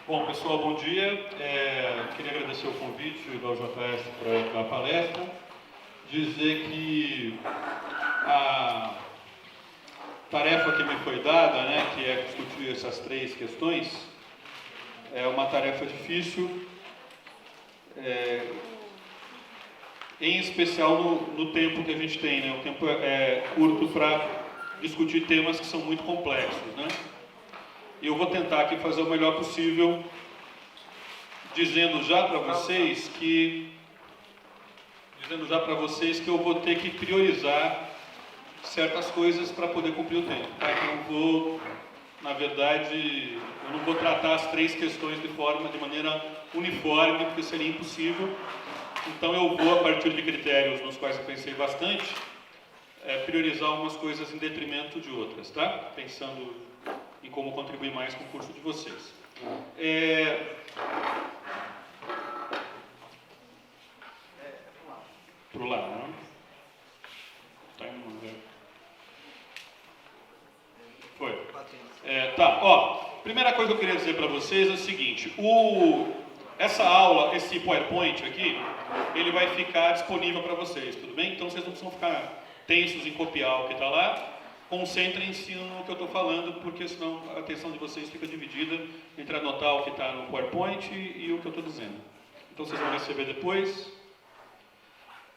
Bom, pessoal, bom dia. Queria agradecer o convite da UJS para a palestra. Dizer que a tarefa que me foi dada, que é discutir essas três questões, é uma tarefa difícil, em especial no tempo que a gente tem, O tempo é curto para discutir temas que são muito complexos, E eu vou tentar aqui fazer o melhor possível, dizendo já para vocês que eu vou ter que priorizar certas coisas para poder cumprir o tempo. Na verdade, eu não vou tratar as três questões de maneira uniforme, porque seria impossível. Então eu vou, a partir de critérios nos quais eu pensei bastante, priorizar umas coisas em detrimento de outras, Pensando em como contribuir mais com o curso de vocês. Pro lado, né? Tá indo, né? Foi. Primeira coisa que eu queria dizer para vocês é o seguinte: essa aula, esse PowerPoint aqui, ele vai ficar disponível para vocês, tudo bem? Então vocês não precisam ficar tensos em copiar o que está lá. Concentrem-se no que eu estou falando, porque senão a atenção de vocês fica dividida entre anotar o que está no PowerPoint e o que eu estou dizendo. Então vocês vão receber depois.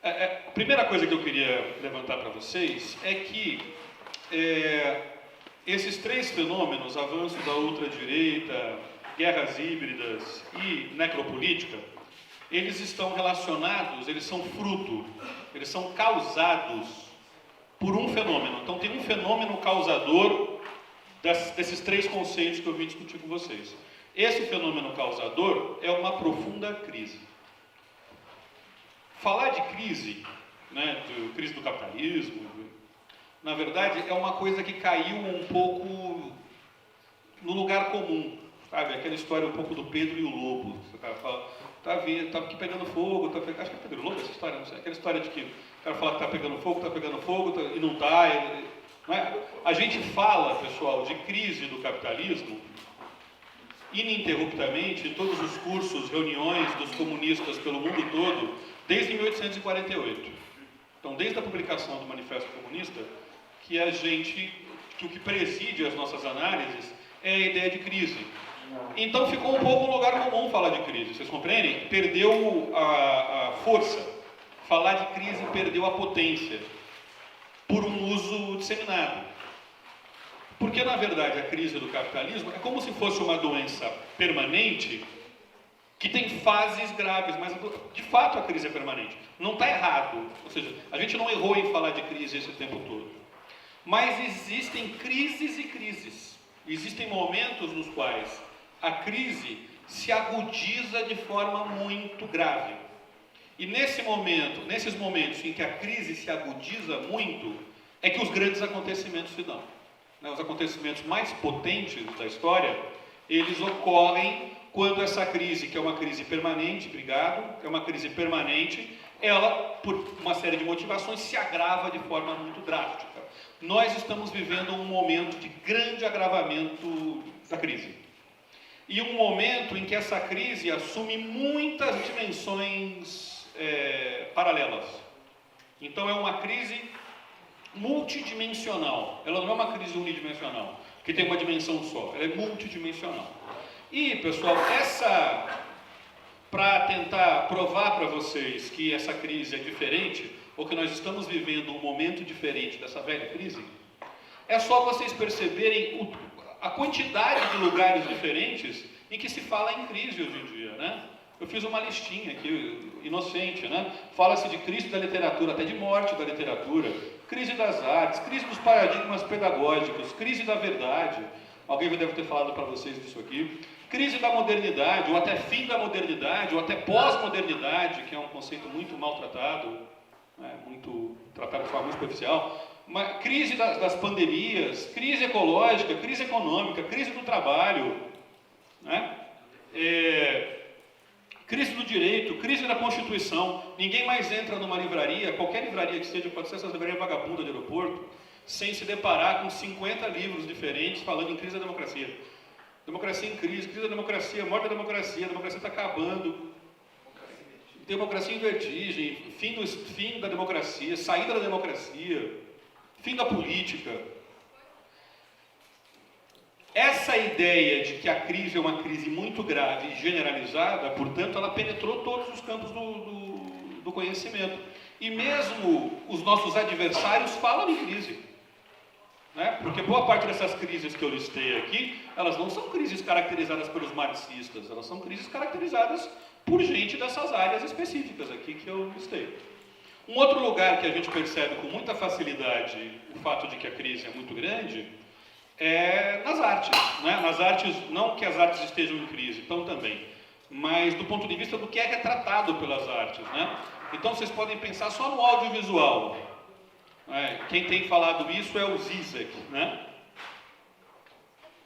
A primeira coisa que eu queria levantar para vocês é que esses três fenômenos, avanço da ultradireita, guerras híbridas e necropolítica, eles estão relacionados, eles são fruto, eles são causados por um fenômeno. Então tem um fenômeno causador desses três conceitos que eu vim discutir com vocês. Esse fenômeno causador é uma profunda crise. Falar de crise, crise do capitalismo, na verdade é uma coisa que caiu um pouco no lugar comum, sabe? Aquela história um pouco do Pedro e o Lobo. O cara fala, tá aqui pegando fogo, acho que é Pedro e o Lobo essa história, não sei. Aquela história de que o cara fala que tá pegando fogo, e não tá. Não é? A gente fala, pessoal, de crise do capitalismo ininterruptamente em todos os cursos, reuniões dos comunistas pelo mundo todo, desde 1848. Então, desde a publicação do Manifesto Comunista, que o que preside as nossas análises é a ideia de crise. Então ficou um pouco no lugar comum falar de crise, vocês compreendem? Perdeu a força. Falar de crise perdeu a potência por um uso disseminado. Porque, na verdade, a crise do capitalismo é como se fosse uma doença permanente que tem fases graves, mas, de fato, a crise é permanente. Não está errado. Ou seja, a gente não errou em falar de crise esse tempo todo. Mas existem crises e crises. Existem momentos nos quais a crise se agudiza de forma muito grave. E nesses momentos em que a crise se agudiza muito, é que os grandes acontecimentos se dão. Os acontecimentos mais potentes da história, eles ocorrem quando essa crise, que é uma crise permanente, é uma crise permanente, ela, por uma série de motivações, se agrava de forma muito drástica. Nós estamos vivendo um momento de grande agravamento da crise. E um momento em que essa crise assume muitas dimensões paralelas. Então é uma crise multidimensional. Ela não é uma crise unidimensional, que tem uma dimensão só. Ela é multidimensional. E, pessoal, para tentar provar para vocês que essa crise é diferente, ou que nós estamos vivendo um momento diferente dessa velha crise, é só vocês perceberem a quantidade de lugares diferentes em que se fala em crise hoje em dia, Eu fiz uma listinha aqui, inocente, Fala-se de crise da literatura, até de morte da literatura, crise das artes, crise dos paradigmas pedagógicos, crise da verdade. Alguém deve ter falado para vocês disso aqui. Crise da modernidade, ou até fim da modernidade, ou até pós-modernidade, que é um conceito muito maltratado, muito tratado de forma muito superficial. Crise das pandemias, crise ecológica, crise econômica, crise do trabalho, crise do direito, crise da Constituição. Ninguém mais entra numa livraria, qualquer livraria que seja, pode ser essa livraria vagabunda de aeroporto, sem se deparar com 50 livros diferentes falando em crise da democracia. Democracia em crise da democracia, morte da democracia, a democracia está acabando. Democracia em vertigem, fim da democracia, saída da democracia, fim da política. Essa ideia de que a crise é uma crise muito grave e generalizada, portanto, ela penetrou todos os campos do conhecimento. E mesmo os nossos adversários falam em crise. Né? Porque boa parte dessas crises que eu listei aqui, elas não são crises caracterizadas pelos marxistas, elas são crises caracterizadas por gente dessas áreas específicas aqui que eu listei. Um outro lugar que a gente percebe com muita facilidade o fato de que a crise é muito grande é nas artes. Né? Nas artes, não que as artes estejam em crise, então também, mas do ponto de vista do que é retratado pelas artes. Né? Então vocês podem pensar só no audiovisual. Quem tem falado isso é o Zizek. Né?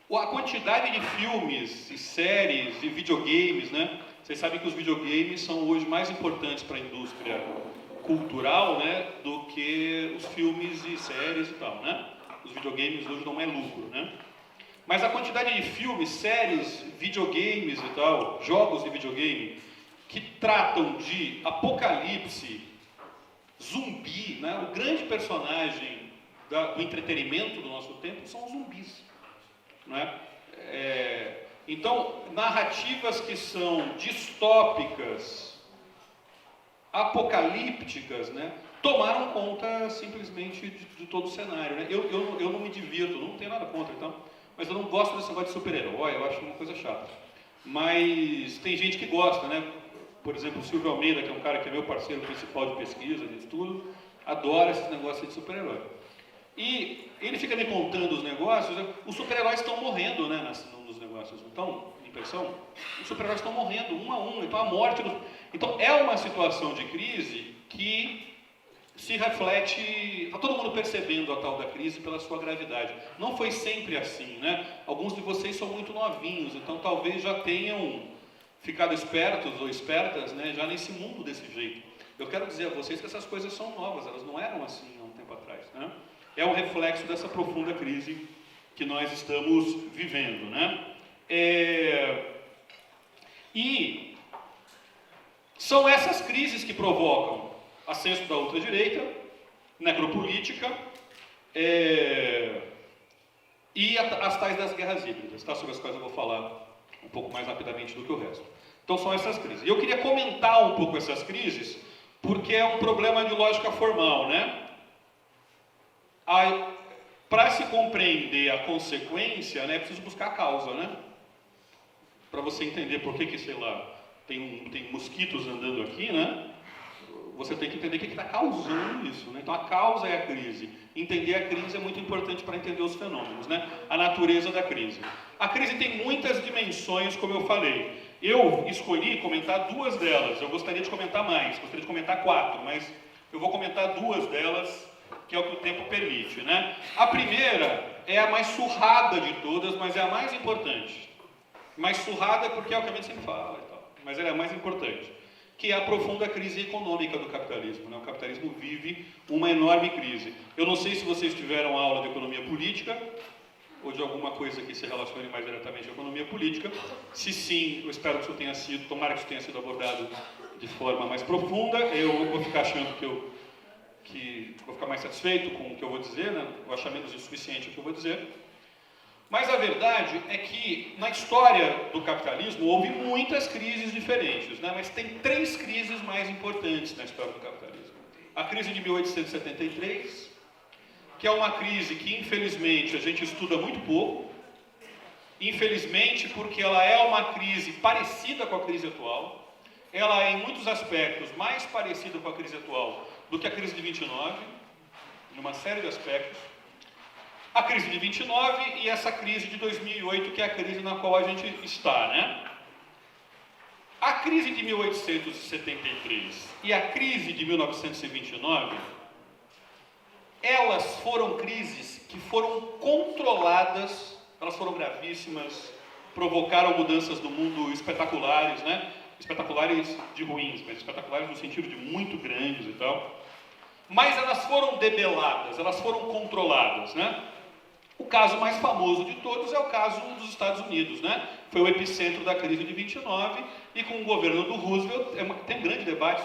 A quantidade de filmes, e séries, e videogames, né? Vocês sabem que os videogames são hoje mais importantes para a indústria cultural, né, do que os filmes e séries e tal, né? Os videogames hoje não é lucro, né? Mas a quantidade de filmes, séries, videogames e tal, jogos de videogame, que tratam de apocalipse, zumbi, né? O grande personagem do entretenimento do nosso tempo são os zumbis, né? Então, narrativas que são distópicas, apocalípticas, né, tomaram conta simplesmente de todo o cenário. Né? Eu não me divirto, não tenho nada contra, então, mas eu não gosto desse negócio de super-herói, eu acho uma coisa chata. Mas tem gente que gosta, né? Por exemplo, o Silvio Almeida, que é um cara que é meu parceiro principal de pesquisa, de estudo, adora esses negócios de super-herói. E ele fica me contando os negócios, os super-heróis estão morrendo, né, nos negócios, então, impressão, os super-heróis estão morrendo, um a um, então a morte... Então, é uma situação de crise que se reflete... Está todo mundo percebendo a tal da crise pela sua gravidade. Não foi sempre assim, né? Alguns de vocês são muito novinhos, então talvez já tenham ficado espertos ou espertas, né, já nesse mundo desse jeito. Eu quero dizer a vocês que essas coisas são novas, elas não eram assim há um tempo atrás, né? É um reflexo dessa profunda crise que nós estamos vivendo, né? E são essas crises que provocam ascenso da ultradireita, necropolítica e as tais das guerras híbridas, tá? Sobre as quais eu vou falar um pouco mais rapidamente do que o resto. Então são essas crises. E eu queria comentar um pouco essas crises, porque é um problema de lógica formal, né? Para se compreender a consequência, né, é preciso buscar a causa, né? Para você entender por que, sei lá, tem mosquitos andando aqui, né? Você tem que entender o que está causando isso, né? Então a causa é a crise. Entender a crise é muito importante para entender os fenômenos, né? A natureza da crise. A crise tem muitas dimensões, como eu falei. Eu escolhi comentar duas delas. Eu gostaria de comentar mais, gostaria de comentar 4, mas eu vou comentar 2 delas, que é o que o tempo permite, né? A primeira é a mais surrada de todas, mas é a mais importante. Mais surrada porque é o que a gente sempre fala e tal, mas ela é a mais importante, que é a profunda crise econômica do capitalismo, né? O capitalismo vive uma enorme crise. Eu não sei se vocês tiveram aula de economia política, ou de alguma coisa que se relacione mais diretamente à economia política. Se sim, eu espero que isso tenha sido, tomara que isso tenha sido abordado de forma mais profunda. Eu vou ficar achando que vou ficar mais satisfeito com o que eu vou dizer, né? Vou achar menos insuficiente o que eu vou dizer. Mas a verdade é que na história do capitalismo houve muitas crises diferentes, né? Mas tem 3 crises mais importantes na história do capitalismo. A crise de 1873, que é uma crise que infelizmente a gente estuda muito pouco, infelizmente porque ela é uma crise parecida com a crise atual, ela é em muitos aspectos mais parecida com a crise atual do que a crise de 29, em uma série de aspectos. A crise de 29 e essa crise de 2008, que é a crise na qual a gente está, né? A crise de 1873 e a crise de 1929, elas foram crises que foram controladas, elas foram gravíssimas, provocaram mudanças no mundo espetaculares, né? Espetaculares de ruins, mas espetaculares no sentido de muito grandes e tal. Mas elas foram debeladas, elas foram controladas, né? O caso mais famoso de todos é o caso dos Estados Unidos, né? Foi o epicentro da crise de 29 e com o governo do Roosevelt, tem um grande debate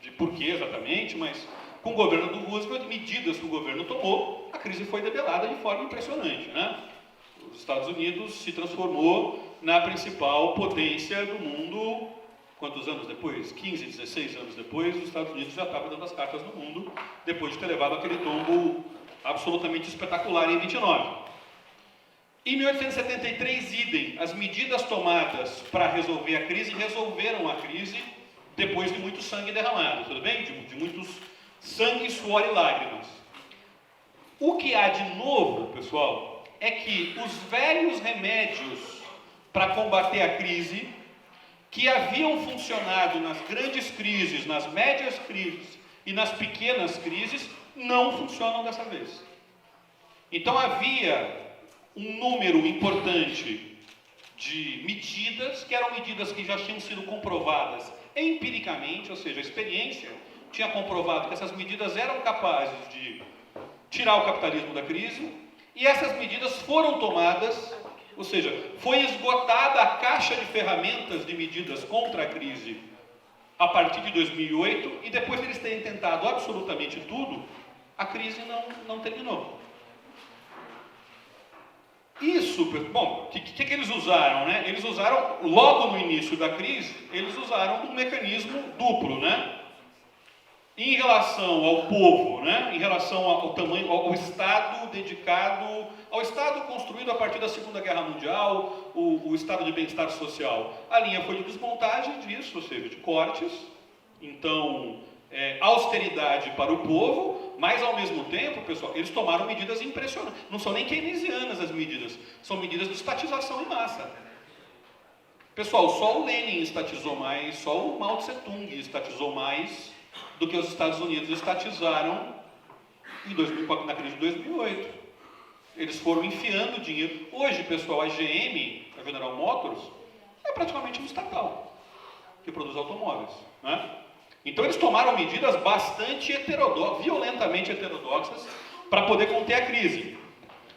de porquê exatamente, mas com o governo do Roosevelt, medidas que o governo tomou, a crise foi debelada de forma impressionante, né? Os Estados Unidos se transformou na principal potência do mundo. Quantos anos depois? 15, 16 anos depois, os Estados Unidos já estavam dando as cartas no mundo, depois de ter levado aquele tombo absolutamente espetacular em 29. Em 1873, idem, as medidas tomadas para resolver a crise resolveram a crise depois de muito sangue derramado, tudo bem? De muitos sangue, suor e lágrimas. O que há de novo, pessoal, é que os velhos remédios para combater a crise, que haviam funcionado nas grandes crises, nas médias crises e nas pequenas crises, não funcionam dessa vez. Então havia um número importante de medidas, que eram medidas que já tinham sido comprovadas empiricamente, ou seja, a experiência tinha comprovado que essas medidas eram capazes de tirar o capitalismo da crise, e essas medidas foram tomadas, ou seja, foi esgotada a caixa de ferramentas de medidas contra a crise a partir de 2008, e depois de eles terem tentado absolutamente tudo, a crise não terminou. Isso, bom, o que eles usaram, né? Eles usaram, logo no início da crise, eles usaram um mecanismo duplo, né? Em relação ao povo, né? Em relação ao tamanho, ao Estado dedicado, ao Estado construído a partir da Segunda Guerra Mundial, o Estado de bem-estar social. A linha foi de desmontagem disso, ou seja, de cortes. Então, austeridade para o povo, mas ao mesmo tempo, pessoal, eles tomaram medidas impressionantes. Não são nem keynesianas as medidas, são medidas de estatização em massa. Pessoal, só o Lenin estatizou mais, só o Mao Tse-tung estatizou mais do que os Estados Unidos estatizaram na crise de 2008. Eles foram enfiando dinheiro. Hoje, pessoal, a GM, a General Motors, é praticamente um estatal que produz automóveis, né? Então eles tomaram medidas bastante violentamente heterodoxas para poder conter a crise.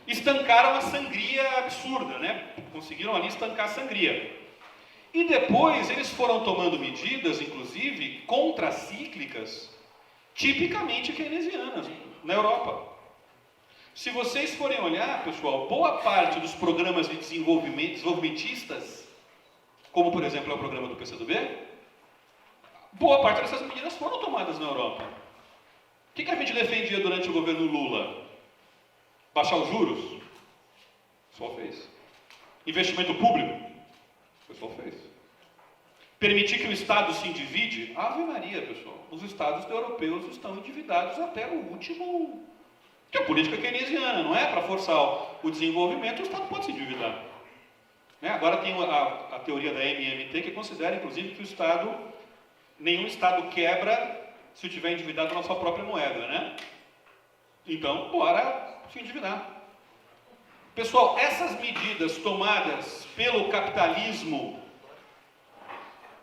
Estancaram a sangria absurda, né? Conseguiram ali estancar a sangria. E depois eles foram tomando medidas, inclusive, contracíclicas, tipicamente keynesianas, na Europa. Se vocês forem olhar, pessoal, boa parte dos programas de desenvolvimentistas, como por exemplo é o programa do PCdoB, boa parte dessas medidas foram tomadas na Europa. O que a gente defendia durante o governo Lula? Baixar os juros? O pessoal fez. Investimento público? O pessoal fez. Permitir que o Estado se endivide? Ave Maria, pessoal. Os Estados europeus estão endividados até o último... Que é a política keynesiana, não é? Para forçar o desenvolvimento, o Estado pode se endividar. Né? Agora tem a teoria da MMT, que considera, inclusive, que nenhum Estado quebra se estiver endividado na sua própria moeda, né? Então, bora se endividar. Pessoal, essas medidas tomadas pelo capitalismo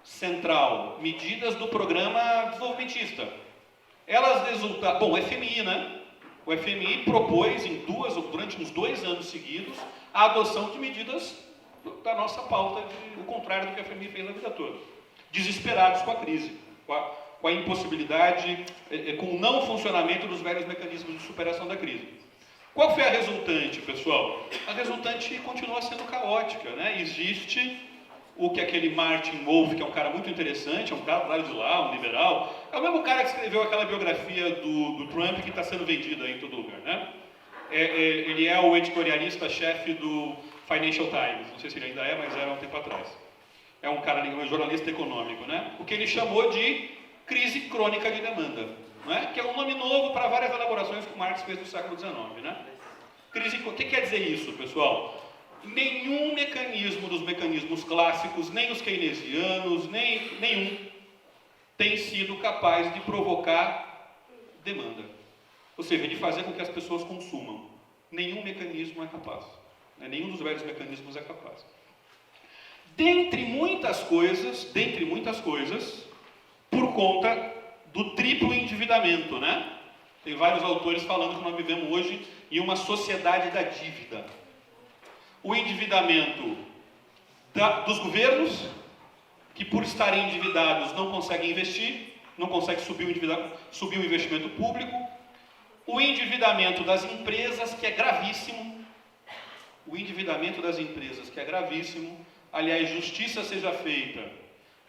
central, medidas do programa desenvolvimentista, elas resultaram... Bom, o FMI, né? O FMI propôs durante uns 2 anos seguidos a adoção de medidas da nossa pauta, o contrário do que a FMI fez a vida toda. Desesperados com a crise, com a impossibilidade, com o não funcionamento dos velhos mecanismos de superação da crise. Qual foi a resultante, pessoal? A resultante continua sendo caótica, né? Existe o que aquele Martin Wolf, que é um cara muito interessante, é um cara lá de lá, um liberal, é o mesmo cara que escreveu aquela biografia do Trump que está sendo vendida em todo lugar, né? Ele é o editorialista-chefe do Financial Times, não sei se ele ainda é, mas era um tempo atrás. É um cara, um jornalista econômico, né? O que ele chamou de crise crônica de demanda. Não é? Que é um nome novo para várias elaborações que o Marx fez no século XIX. Né? O que quer dizer isso, pessoal? Nenhum mecanismo dos mecanismos clássicos, nem os keynesianos, nenhum, tem sido capaz de provocar demanda. Ou seja, de fazer com que as pessoas consumam. Nenhum mecanismo é capaz. Né? Nenhum dos velhos mecanismos é capaz. Dentre muitas coisas, por conta do triplo endividamento, né? Tem vários autores falando que nós vivemos hoje em uma sociedade da dívida. O endividamento dos governos, que por estarem endividados não conseguem investir, não conseguem subir o investimento público. O endividamento das empresas, que é gravíssimo. O endividamento das empresas, que é gravíssimo. Aliás, justiça seja feita.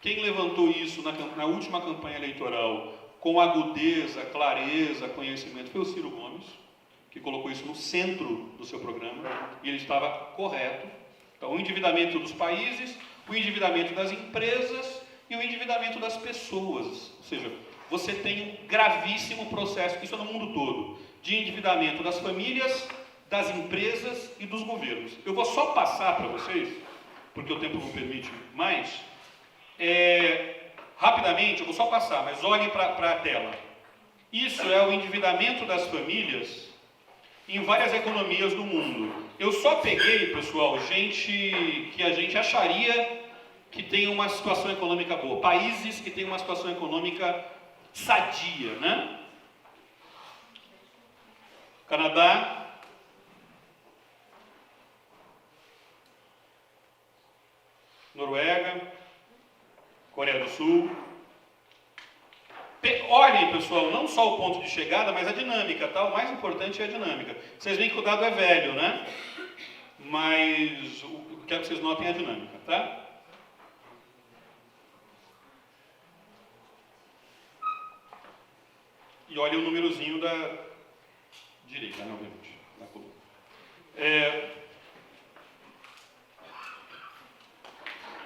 Quem levantou isso na última campanha eleitoral com agudeza, clareza, conhecimento foi o Ciro Gomes, que colocou isso no centro do seu programa, e ele estava correto. Então, o endividamento dos países, o endividamento das empresas e o endividamento das pessoas. Ou seja, você tem um gravíssimo processo, isso é no mundo todo, de endividamento das famílias, das empresas e dos governos. Eu vou só passar para vocês, porque o tempo não permite mais, rapidamente, eu vou só passar, mas olhem para a tela. Isso é o endividamento das famílias em várias economias do mundo. Eu só peguei, pessoal, gente que a gente acharia que tem uma situação econômica boa, países que têm uma situação econômica sadia, né? Canadá, Noruega, Coreia do Sul. Olhem, pessoal, não só o ponto de chegada, mas a dinâmica, tá? O mais importante é a dinâmica. Vocês veem que o dado é velho, né? Mas quero que vocês notem a dinâmica, tá? E olhem o númerozinho da direita, né, obviamente, na coluna.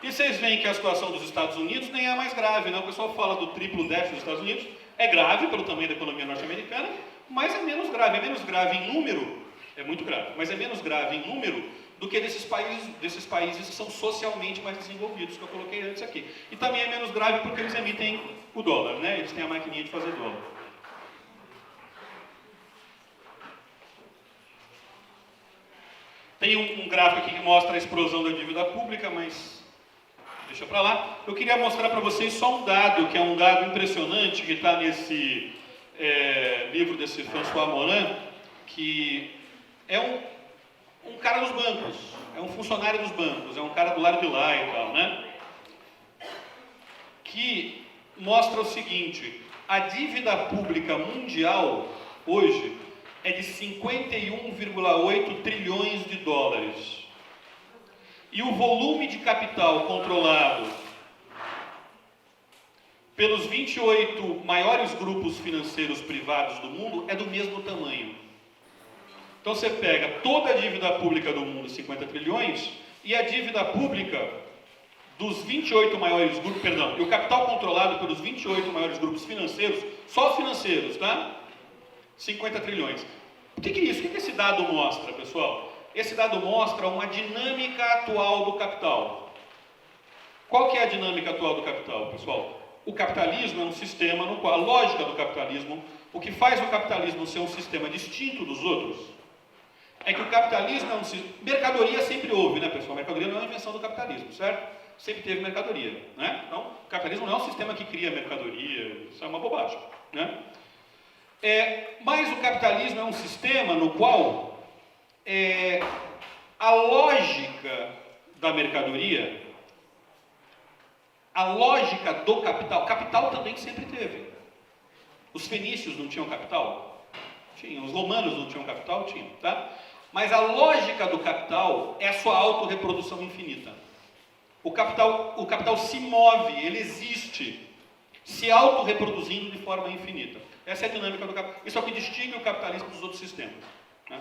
E vocês veem que a situação dos Estados Unidos nem é mais grave, né? O pessoal fala do triplo déficit dos Estados Unidos, é grave pelo tamanho da economia norte-americana, mas é menos grave em número, é muito grave, mas é menos grave em número do que desses países que são socialmente mais desenvolvidos, que eu coloquei antes aqui. E também é menos grave porque eles emitem o dólar, né? Eles têm a maquininha de fazer dólar. Tem um gráfico aqui que mostra a explosão da dívida pública, mas deixa para lá. Eu queria mostrar para vocês só um dado, que é um dado impressionante, que está nesse livro desse François Morin, que é um cara dos bancos, é um funcionário dos bancos, é um cara do lado de lá e tal, né? Que mostra o seguinte: a dívida pública mundial, hoje, é de 51,8 trilhões de dólares. E o volume de capital controlado pelos 28 maiores grupos financeiros privados do mundo é do mesmo tamanho. Então você pega toda a dívida pública do mundo, 50 trilhões, e a dívida pública dos 28 maiores grupos, e o capital controlado pelos 28 maiores grupos financeiros, só os financeiros, tá? 50 trilhões. O que é isso? O que esse dado mostra, pessoal? Esse dado mostra uma dinâmica atual do capital. Qual que é a dinâmica atual do capital, pessoal? O capitalismo é um sistema no qual a lógica do capitalismo, o que faz o capitalismo ser um sistema distinto dos outros, é que o capitalismo é um sistema... Mercadoria sempre houve, né, pessoal? Mercadoria não é uma invenção do capitalismo, certo? Sempre teve mercadoria, né? Então, o capitalismo não é um sistema que cria mercadoria, isso é uma bobagem, né? Mas o capitalismo é um sistema no qual a lógica da mercadoria, a lógica do capital também sempre teve. Os fenícios não tinham capital? Tinham. Os romanos não tinham capital? Tinham, tá? Mas a lógica do capital é a sua autorreprodução infinita. O capital se move, ele existe, se autorreproduzindo de forma infinita. Essa é a dinâmica do capital. Isso é o que distingue o capitalismo dos outros sistemas, né?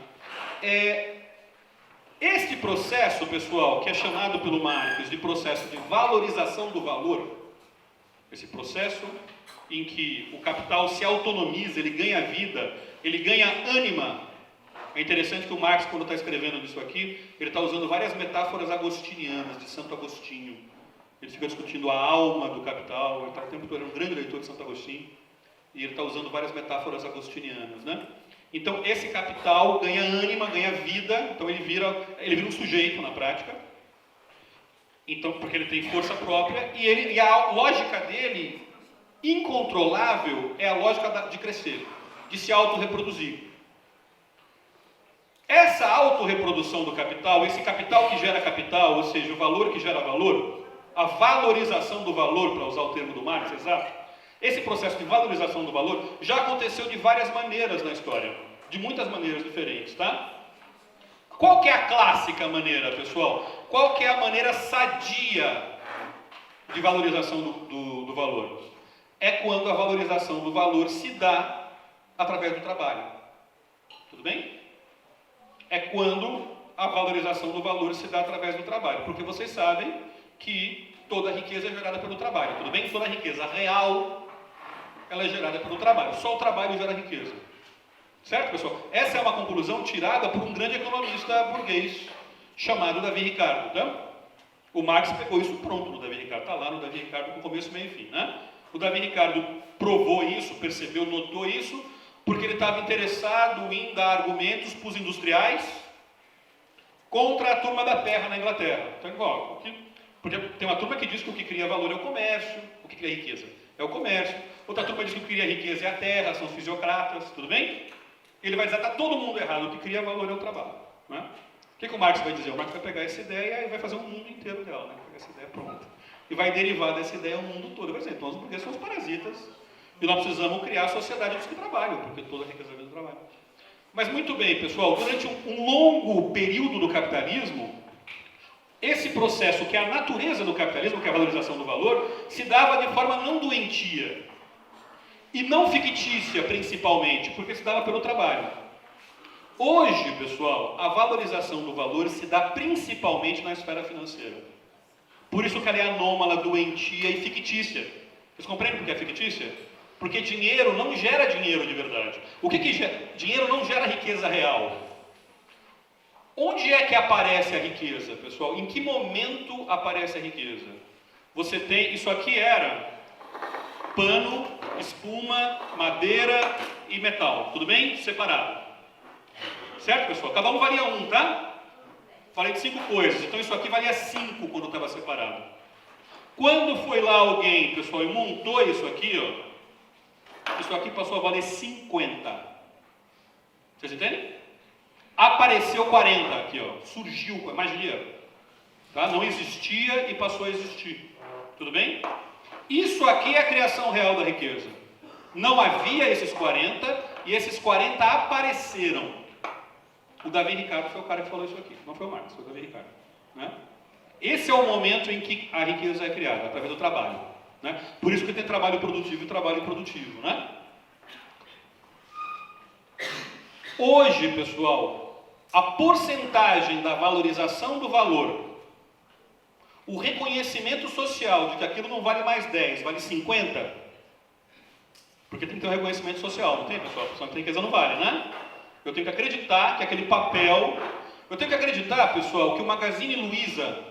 Este processo, pessoal, que é chamado pelo Marx de processo de valorização do valor, esse processo em que o capital se autonomiza, ele ganha vida, ele ganha ânima. É interessante que o Marx, quando está escrevendo isso aqui, ele está usando várias metáforas agostinianas, de Santo Agostinho. Ele fica discutindo a alma do capital, ele está o tempo todo, um grande leitor de Santo Agostinho, e ele está usando várias metáforas agostinianas, né? Então, esse capital ganha ânima, ganha vida, então ele vira um sujeito na prática, então, porque ele tem força própria, e a lógica dele, incontrolável, é a lógica de crescer. de se autorreproduzir. Essa autorreprodução do capital, esse capital que gera capital, ou seja, o valor que gera valor, a valorização do valor, para usar o termo do Marx, exato, esse processo de valorização do valor já aconteceu de várias maneiras na história, de muitas maneiras diferentes, tá? Qual que é a clássica maneira, pessoal? Qual que é a maneira sadia de valorização do valor? É quando a valorização do valor se dá através do trabalho. Tudo bem? É quando a valorização do valor se dá através do trabalho. Porque vocês sabem que toda a riqueza é gerada pelo trabalho. Tudo bem? Toda a riqueza real, ela é gerada pelo trabalho. Só o trabalho gera riqueza. Certo, pessoal? Essa é uma conclusão tirada por um grande economista burguês chamado Davi Ricardo, tá? O Marx pegou isso pronto no Davi Ricardo. Está lá no Davi Ricardo com começo, meio e fim, né? O Davi Ricardo provou isso, percebeu, notou isso, porque ele estava interessado em dar argumentos para os industriais contra a turma da terra na Inglaterra. Então, igual, porque tem uma turma que diz que o que cria valor é o comércio, o que cria riqueza é o comércio. Outra turma diz que o que cria riqueza é a terra, são os fisiocratas, tudo bem? Ele vai dizer, está todo mundo errado, o que cria valor é o trabalho. Né? O que o Marx vai dizer? O Marx vai pegar essa ideia e vai fazer um mundo inteiro dela, né? Pegar essa ideia pronta. E vai derivar dessa ideia o mundo todo. Vai dizer, então os burgueses são os parasitas e nós precisamos criar a sociedade dos que trabalham, porque toda a riqueza vem do trabalho. Mas muito bem, pessoal, durante um longo período do capitalismo, esse processo, que é a natureza do capitalismo, que é a valorização do valor, se dava de forma não doentia. E não fictícia, principalmente, porque se dava pelo trabalho. Hoje, pessoal, a valorização do valor se dá principalmente na esfera financeira. Por isso que ela é anômala, doentia e fictícia. Vocês compreendem por que é fictícia? Porque dinheiro não gera dinheiro de verdade. O que gera? Dinheiro não gera riqueza real. Onde é que aparece a riqueza, pessoal? Em que momento aparece a riqueza? Você tem... Isso aqui era pano, espuma, madeira e metal. Tudo bem? Separado. Certo, pessoal? Cada um valia 1, tá? Falei de 5 coisas. Então isso aqui valia 5 quando estava separado. Quando foi lá alguém, pessoal, e montou isso aqui, ó, isso aqui passou a valer 50. Vocês entendem? Apareceu 40 aqui, ó. Surgiu, magia. Tá? Não existia e passou a existir. Tudo bem? Isso aqui é a criação real da riqueza. Não havia esses 40 e esses 40 apareceram. O Davi Ricardo foi o cara que falou isso aqui. Não foi o Marx, foi o Davi Ricardo. Né? Esse é o momento em que a riqueza é criada, através do trabalho. Né? Por isso que tem trabalho produtivo e trabalho improdutivo. Né? Hoje, pessoal, a porcentagem da valorização do valor, o reconhecimento social de que aquilo não vale mais 10, vale 50, porque tem que ter um reconhecimento social, não tem, pessoal? Só que a riqueza não vale, né? Eu tenho que acreditar que aquele papel... Eu tenho que acreditar, pessoal, que o Magazine Luiza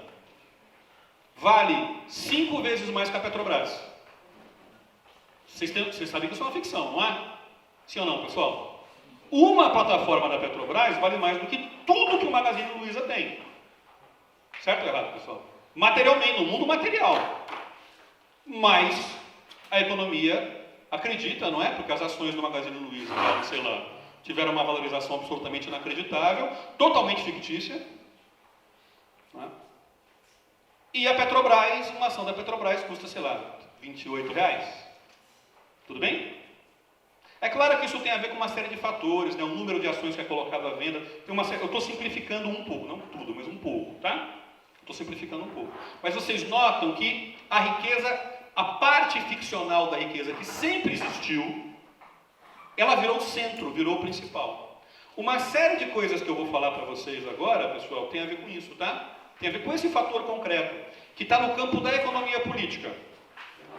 vale 5 vezes mais que a Petrobras. Vocês sabem que isso é uma ficção, não é? Sim ou não, pessoal? Uma plataforma da Petrobras vale mais do que tudo que o Magazine Luiza tem. Certo ou errado, pessoal? Materialmente, no mundo material. Mas a economia acredita, não é? Porque as ações do Magazine Luiza, sei lá, tiveram uma valorização absolutamente inacreditável, totalmente fictícia. Não é? E a Petrobras, uma ação da Petrobras custa, sei lá, R$28. Tudo bem? É claro que isso tem a ver com uma série de fatores, né? O número de ações que é colocado à venda. Eu estou simplificando um pouco, não tudo, mas um pouco, tá? Estou simplificando um pouco. Mas vocês notam que a riqueza, a parte ficcional da riqueza que sempre existiu, ela virou o centro, virou o principal. Uma série de coisas que eu vou falar para vocês agora, pessoal, tem a ver com isso, tá? Tem a ver com esse fator concreto, que está no campo da economia política.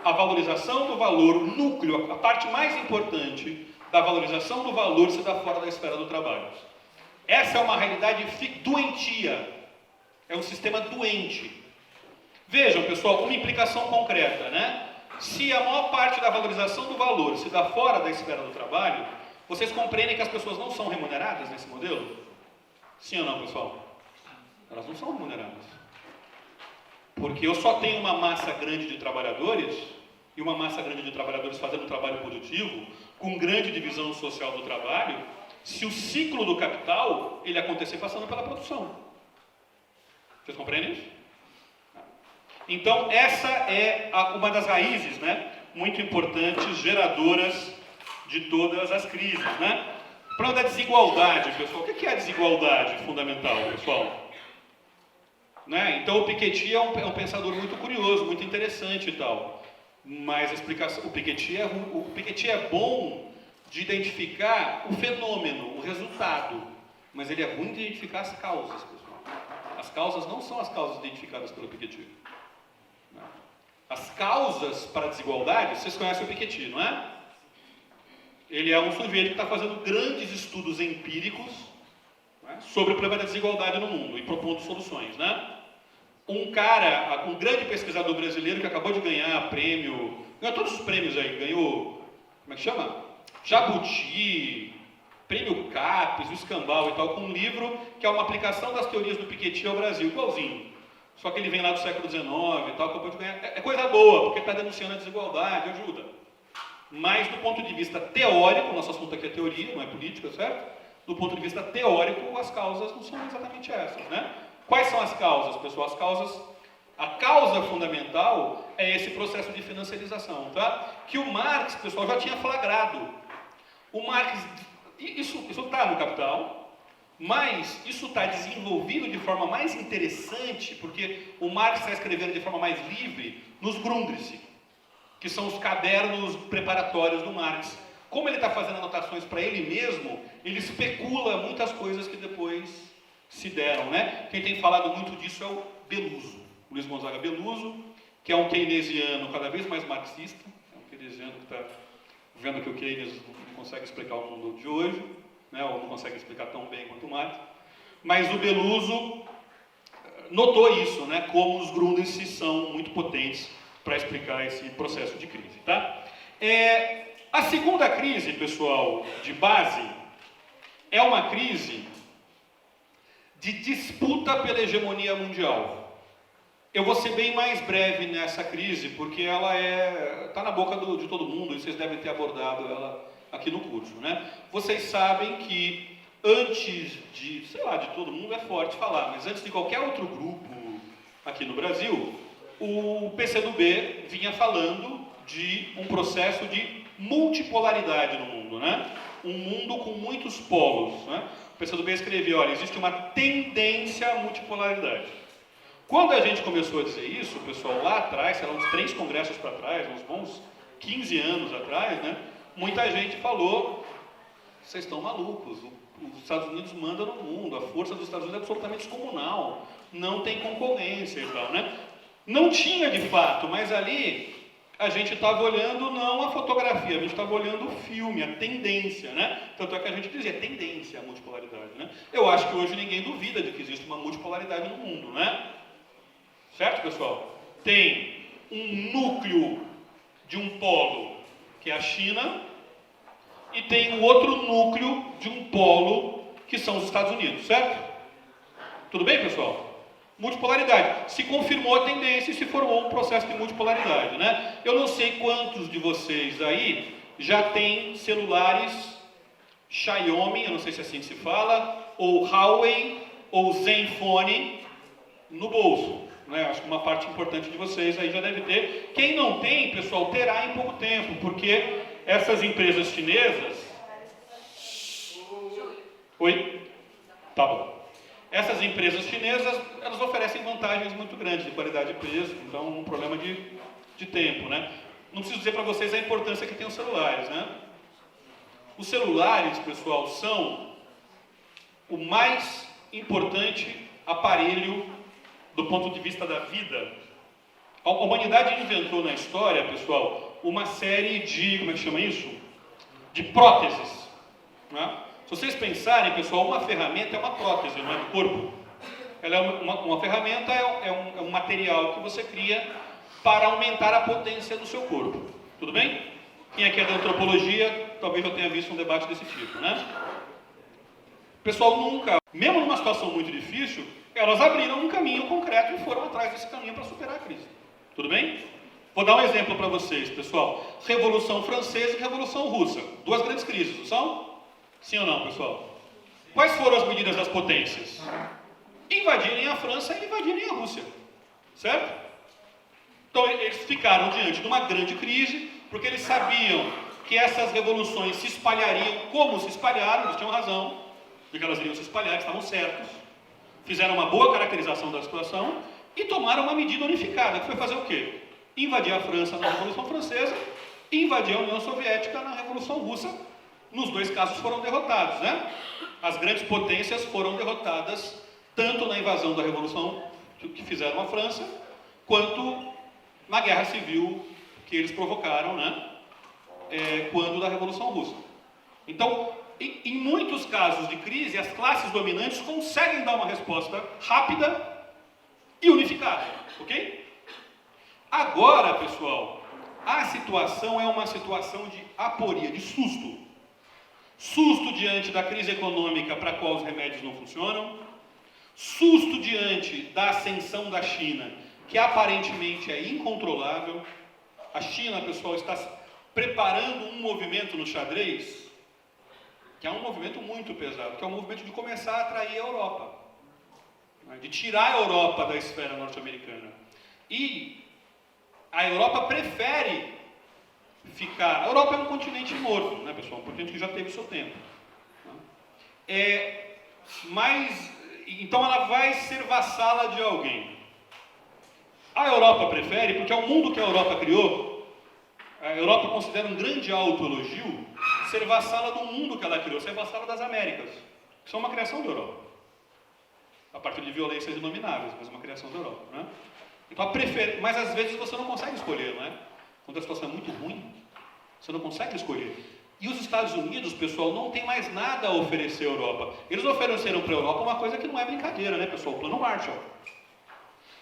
A valorização do valor, o núcleo, a parte mais importante da valorização do valor se dá fora da esfera do trabalho. Essa é uma realidade doentia. É um sistema doente. Vejam, pessoal, uma implicação concreta, né? Se a maior parte da valorização do valor se dá fora da esfera do trabalho, vocês compreendem que as pessoas não são remuneradas nesse modelo? Sim ou não, pessoal? Elas não são remuneradas. Porque eu só tenho uma massa grande de trabalhadores e uma massa grande de trabalhadores fazendo um trabalho produtivo, com grande divisão social do trabalho, se o ciclo do capital, ele acontecer passando pela produção. Vocês compreendem isso? Então, essa é uma das raízes, né, muito importantes, geradoras de todas as crises, né? O problema da desigualdade, pessoal. O que é a desigualdade fundamental, pessoal? Né? Então, o Piketty é um pensador muito curioso, muito interessante e tal. Mas a explicação, o Piketty é bom de identificar o fenômeno, o resultado. Mas ele é ruim de identificar as causas, pessoal. As causas não são as causas identificadas pelo Piketty. As causas para a desigualdade, vocês conhecem o Piketty, não é? Ele é um sujeito que está fazendo grandes estudos empíricos, né, sobre o problema da desigualdade no mundo e propondo soluções, né? Um grande pesquisador brasileiro que acabou de ganhar prêmio, ganhou todos os prêmios aí, ganhou, como é que chama? Jabuti, prêmio CAPES, o Escambau e tal, com um livro que é uma aplicação das teorias do Piketty ao Brasil, igualzinho. Só que ele vem lá do século XIX e tal, acabou de ganhar. É coisa boa, porque está denunciando a desigualdade, ajuda. Mas do ponto de vista teórico, nosso assunto aqui é teoria, não é política, certo? Do ponto de vista teórico, as causas não são exatamente essas, né? Quais são as causas, pessoal? A causa fundamental é esse processo de financiarização, tá? Que o Marx, pessoal, já tinha flagrado. O Marx, isso está no Capital, mas isso está desenvolvido de forma mais interessante, porque o Marx está escrevendo de forma mais livre nos Grundrisse, que são os cadernos preparatórios do Marx. Como ele está fazendo anotações para ele mesmo, ele especula muitas coisas que depois se deram, né? Quem tem falado muito disso é o Beluso, Luiz Gonzaga Beluso, que é um keynesiano cada vez mais marxista, é um keynesiano que está vendo que o Keynes não consegue explicar o mundo de hoje, né? Ou não consegue explicar tão bem quanto o Marx, mas o Beluso notou isso, né? Como os Grundrisse são muito potentes para explicar esse processo de crise, tá? A segunda crise, pessoal, de base, é uma crise de disputa pela hegemonia mundial. Eu vou ser bem mais breve nessa crise, porque ela está na boca de todo mundo, e vocês devem ter abordado ela aqui no curso, né? Vocês sabem que antes de, sei lá, de todo mundo é forte falar, mas antes de qualquer outro grupo aqui no Brasil, o PCdoB vinha falando de um processo de multipolaridade no mundo, né? Um mundo com muitos polos, né? O PCdoB escreveu, olha, existe uma tendência à multipolaridade. Quando a gente começou a dizer isso, o pessoal lá atrás, sei lá, uns 3 congressos para trás, uns bons 15 anos atrás, né? Muita gente falou, vocês estão malucos, os Estados Unidos mandam no mundo, a força dos Estados Unidos é absolutamente descomunal, não tem concorrência e tal, né? Não tinha de fato, mas ali a gente estava olhando não a fotografia, a gente estava olhando o filme, a tendência, né? Tanto é que a gente dizia tendência à multipolaridade, né? Eu acho que hoje ninguém duvida de que existe uma multipolaridade no mundo, né? Certo, pessoal? Tem um núcleo de um polo, que é a China, e tem um outro núcleo de um polo, que são os Estados Unidos, certo? Tudo bem, pessoal? Multipolaridade. Se confirmou a tendência e se formou um processo de multipolaridade, né? Eu não sei quantos de vocês aí já têm celulares Xiaomi, eu não sei se é assim que se fala, ou Huawei, ou Zenfone no bolso, né? Acho que uma parte importante de vocês aí já deve ter. Quem não tem, pessoal, terá em pouco tempo, porque essas empresas chinesas... Oi? Tá bom. Essas empresas chinesas, elas oferecem vantagens muito grandes de qualidade e preço, então é um problema de tempo, né? Não preciso dizer para vocês a importância que tem os celulares, né? Os celulares, pessoal, são o mais importante aparelho do ponto de vista da vida. A humanidade inventou na história, pessoal, uma série de, como é que chama isso? De próteses, né? Se vocês pensarem, pessoal, uma ferramenta é uma prótese, não é do corpo. Ela é uma ferramenta, é um material que você cria para aumentar a potência do seu corpo. Tudo bem? Quem aqui é da antropologia, talvez já tenha visto um debate desse tipo, né? O pessoal nunca, mesmo numa situação muito difícil, elas abriram um caminho concreto e foram atrás desse caminho para superar a crise. Tudo bem? Vou dar um exemplo para vocês, pessoal. Revolução Francesa e Revolução Russa. Duas grandes crises, não são? Sim ou não, pessoal? Quais foram as medidas das potências? Invadirem a França e invadirem a Rússia. Certo? Então eles ficaram diante de uma grande crise, porque eles sabiam que essas revoluções se espalhariam como se espalharam, eles tinham razão, de que elas iriam se espalhar, que estavam certos, fizeram uma boa caracterização da situação e tomaram uma medida unificada, que foi fazer o quê? Invadir a França na Revolução Francesa e invadir a União Soviética na Revolução Russa. Nos dois casos foram derrotados, né? As grandes potências foram derrotadas tanto na invasão da Revolução que fizeram a França, quanto na guerra civil que eles provocaram, né? Quando da Revolução Russa. Então, em muitos casos de crise, as classes dominantes conseguem dar uma resposta rápida e unificada, ok? Agora, pessoal, a situação é uma situação de aporia, de susto. Susto diante da crise econômica para a qual os remédios não funcionam, susto diante da ascensão da China, que aparentemente é incontrolável. A China, pessoal, está preparando um movimento no xadrez, que é um movimento muito pesado, que é um movimento de começar a atrair a Europa, de tirar a Europa da esfera norte-americana. E a Europa prefere ficar... A Europa é um continente morto, né, pessoal? Um continente que já teve seu tempo. Então ela vai ser vassala de alguém. A Europa prefere, porque é o mundo que a Europa criou. A Europa considera um grande autoelogio ser vassala do mundo que ela criou, ser vassala das Américas, que são uma criação da Europa. A partir de violências inomináveis, mas uma criação da Europa, né? Então, mas às vezes você não consegue escolher, não é? Quando a situação é muito ruim, você não consegue escolher. E os Estados Unidos, pessoal, não tem mais nada a oferecer à Europa. Eles ofereceram para a Europa uma coisa que não é brincadeira, né, pessoal? O Plano Marshall.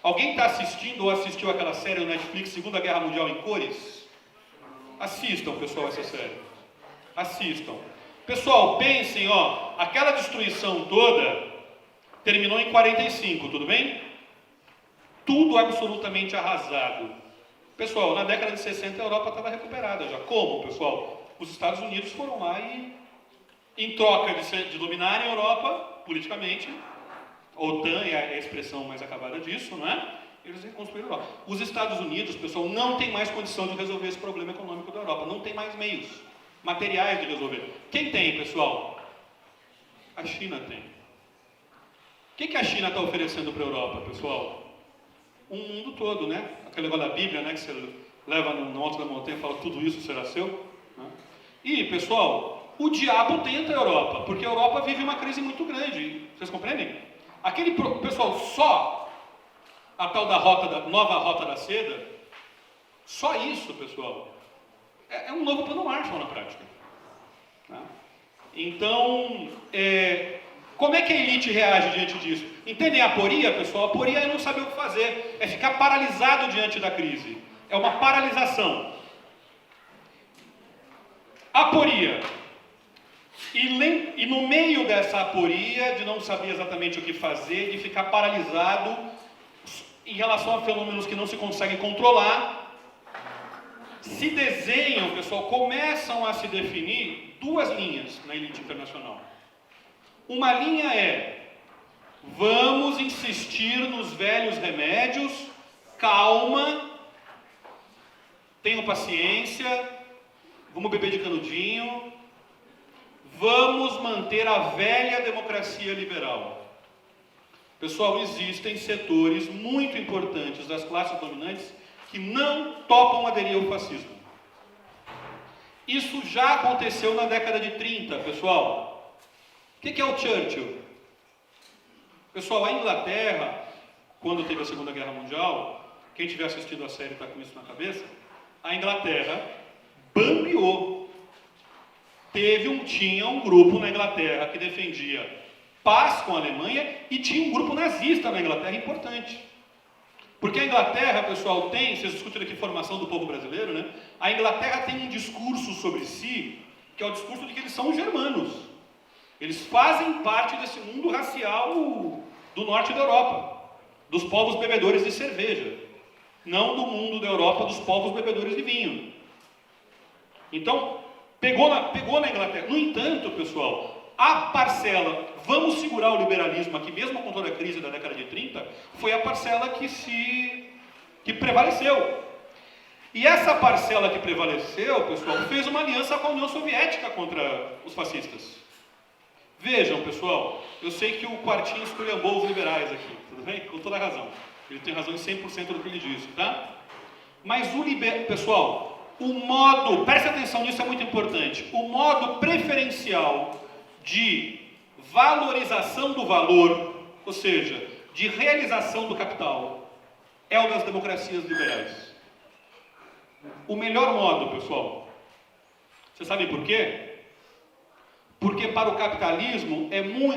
Alguém está assistindo ou assistiu aquela série no Netflix, Segunda Guerra Mundial em cores? Assistam, pessoal, essa série. Assistam. Pessoal, pensem, ó, aquela destruição toda terminou em 45, tudo bem? Tudo absolutamente arrasado. Pessoal, na década de 60 a Europa estava recuperada já. Como, pessoal? Os Estados Unidos foram lá e, em troca de dominarem a Europa politicamente, a OTAN é a expressão mais acabada disso, não é? Eles reconstruíram a Europa. Os Estados Unidos, pessoal, não tem mais condição de resolver esse problema econômico da Europa. Não tem mais meios materiais de resolver. Quem tem, pessoal? A China tem. O que a China está oferecendo para a Europa, pessoal? O mundo todo, né? Aquele negócio da Bíblia, né? Que você leva no alto da montanha e fala, tudo isso será seu. Né? E, pessoal, o diabo tenta a Europa, porque a Europa vive uma crise muito grande. Vocês compreendem? Pessoal, só a tal da nova rota da seda, só isso, pessoal, é um novo plano Marshall na prática. Tá? Então, como é que a elite reage diante disso? Entendem a aporia, pessoal? A aporia é não saber o que fazer, é ficar paralisado diante da crise. É uma paralisação. Aporia. E no meio dessa aporia, de não saber exatamente o que fazer, de ficar paralisado em relação a fenômenos que não se conseguem controlar, se desenham, pessoal, começam a se definir duas linhas na elite internacional. Uma linha é: vamos insistir nos velhos remédios, calma, tenham paciência, vamos beber de canudinho, vamos manter a velha democracia liberal. Pessoal, existem setores muito importantes das classes dominantes que não topam aderir ao fascismo. Isso já aconteceu na década de 30, pessoal. O que é o Churchill? Pessoal, a Inglaterra, quando teve a Segunda Guerra Mundial, quem tiver assistido a série está com isso na cabeça, a Inglaterra bambeou. Tinha um grupo na Inglaterra que defendia paz com a Alemanha e tinha um grupo nazista na Inglaterra importante. Porque a Inglaterra, pessoal, vocês discutiram aqui formação do povo brasileiro, né? A Inglaterra tem um discurso sobre si, que é o discurso de que eles são germanos. Eles fazem parte desse mundo racial do norte da Europa, dos povos bebedores de cerveja. não do mundo da Europa dos povos bebedores de vinho. Então, pegou na Inglaterra. No entanto, pessoal, a parcela, vamos segurar o liberalismo aqui, mesmo com toda a crise da década de 30, foi a parcela que prevaleceu. E essa parcela que prevaleceu, pessoal, fez uma aliança com a União Soviética contra os fascistas. Vejam, pessoal, eu sei que o Quartinho esculhambou os liberais aqui, tudo bem? Com toda a razão. Ele tem razão em 100% do que ele disse, tá? Mas pessoal, o modo, preste atenção nisso, é muito importante, o modo preferencial de valorização do valor, ou seja, de realização do capital, é o das democracias liberais. O melhor modo, pessoal, vocês sabem por quê? Porque para o capitalismo,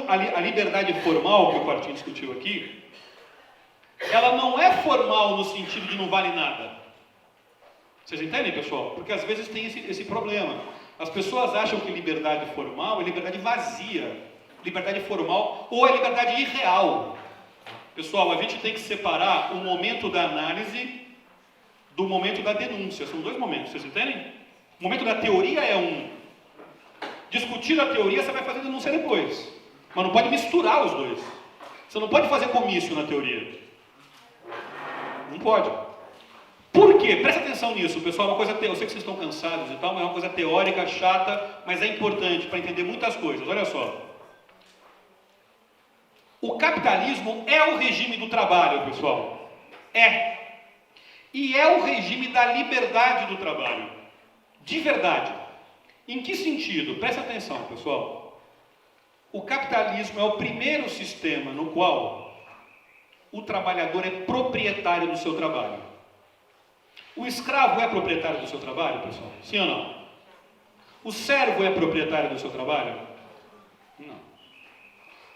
a liberdade formal que o Quartinho discutiu aqui, ela não é formal no sentido de não vale nada. Vocês entendem, pessoal? Porque às vezes tem esse problema. As pessoas acham que liberdade formal é liberdade vazia, liberdade formal, ou é liberdade irreal. Pessoal, a gente tem que separar o momento da análise do momento da denúncia. São dois momentos, vocês entendem? O momento da teoria é um. Discutir a teoria, você vai fazer denúncia depois. Mas não pode misturar os dois. Você não pode fazer comício na teoria. Não pode. Por quê? Presta atenção nisso, pessoal. Uma coisa, eu sei que vocês estão cansados e tal, mas é uma coisa teórica, chata, mas é importante para entender muitas coisas. Olha só. O capitalismo é o regime do trabalho, pessoal. É. E é o regime da liberdade do trabalho. De verdade. Em que sentido? Presta atenção, pessoal. O capitalismo é o primeiro sistema no qual o trabalhador é proprietário do seu trabalho. O escravo é proprietário do seu trabalho, pessoal? Sim ou não? O servo é proprietário do seu trabalho? Não.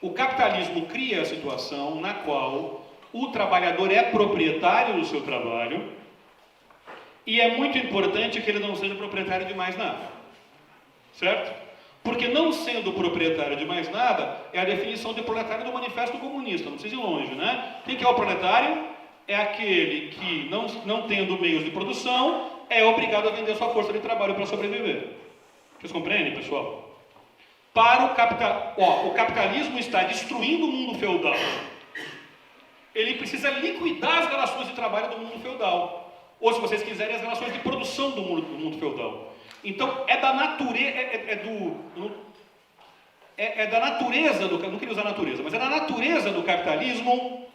O capitalismo cria a situação na qual o trabalhador é proprietário do seu trabalho e é muito importante que ele não seja proprietário de mais nada. Certo? Porque não sendo proprietário de mais nada, é a definição de proletário do Manifesto Comunista, não precisa ir longe, né? Quem que é o proletário? É aquele que, não tendo meios de produção, é obrigado a vender sua força de trabalho para sobreviver. Vocês compreendem, pessoal? Para o capitalismo está destruindo o mundo feudal. Ele precisa liquidar as relações de trabalho do mundo feudal. Ou, se vocês quiserem, as relações de produção do mundo feudal. Então, é da natureza, da natureza do, não queria usar natureza, mas é da natureza do capitalismo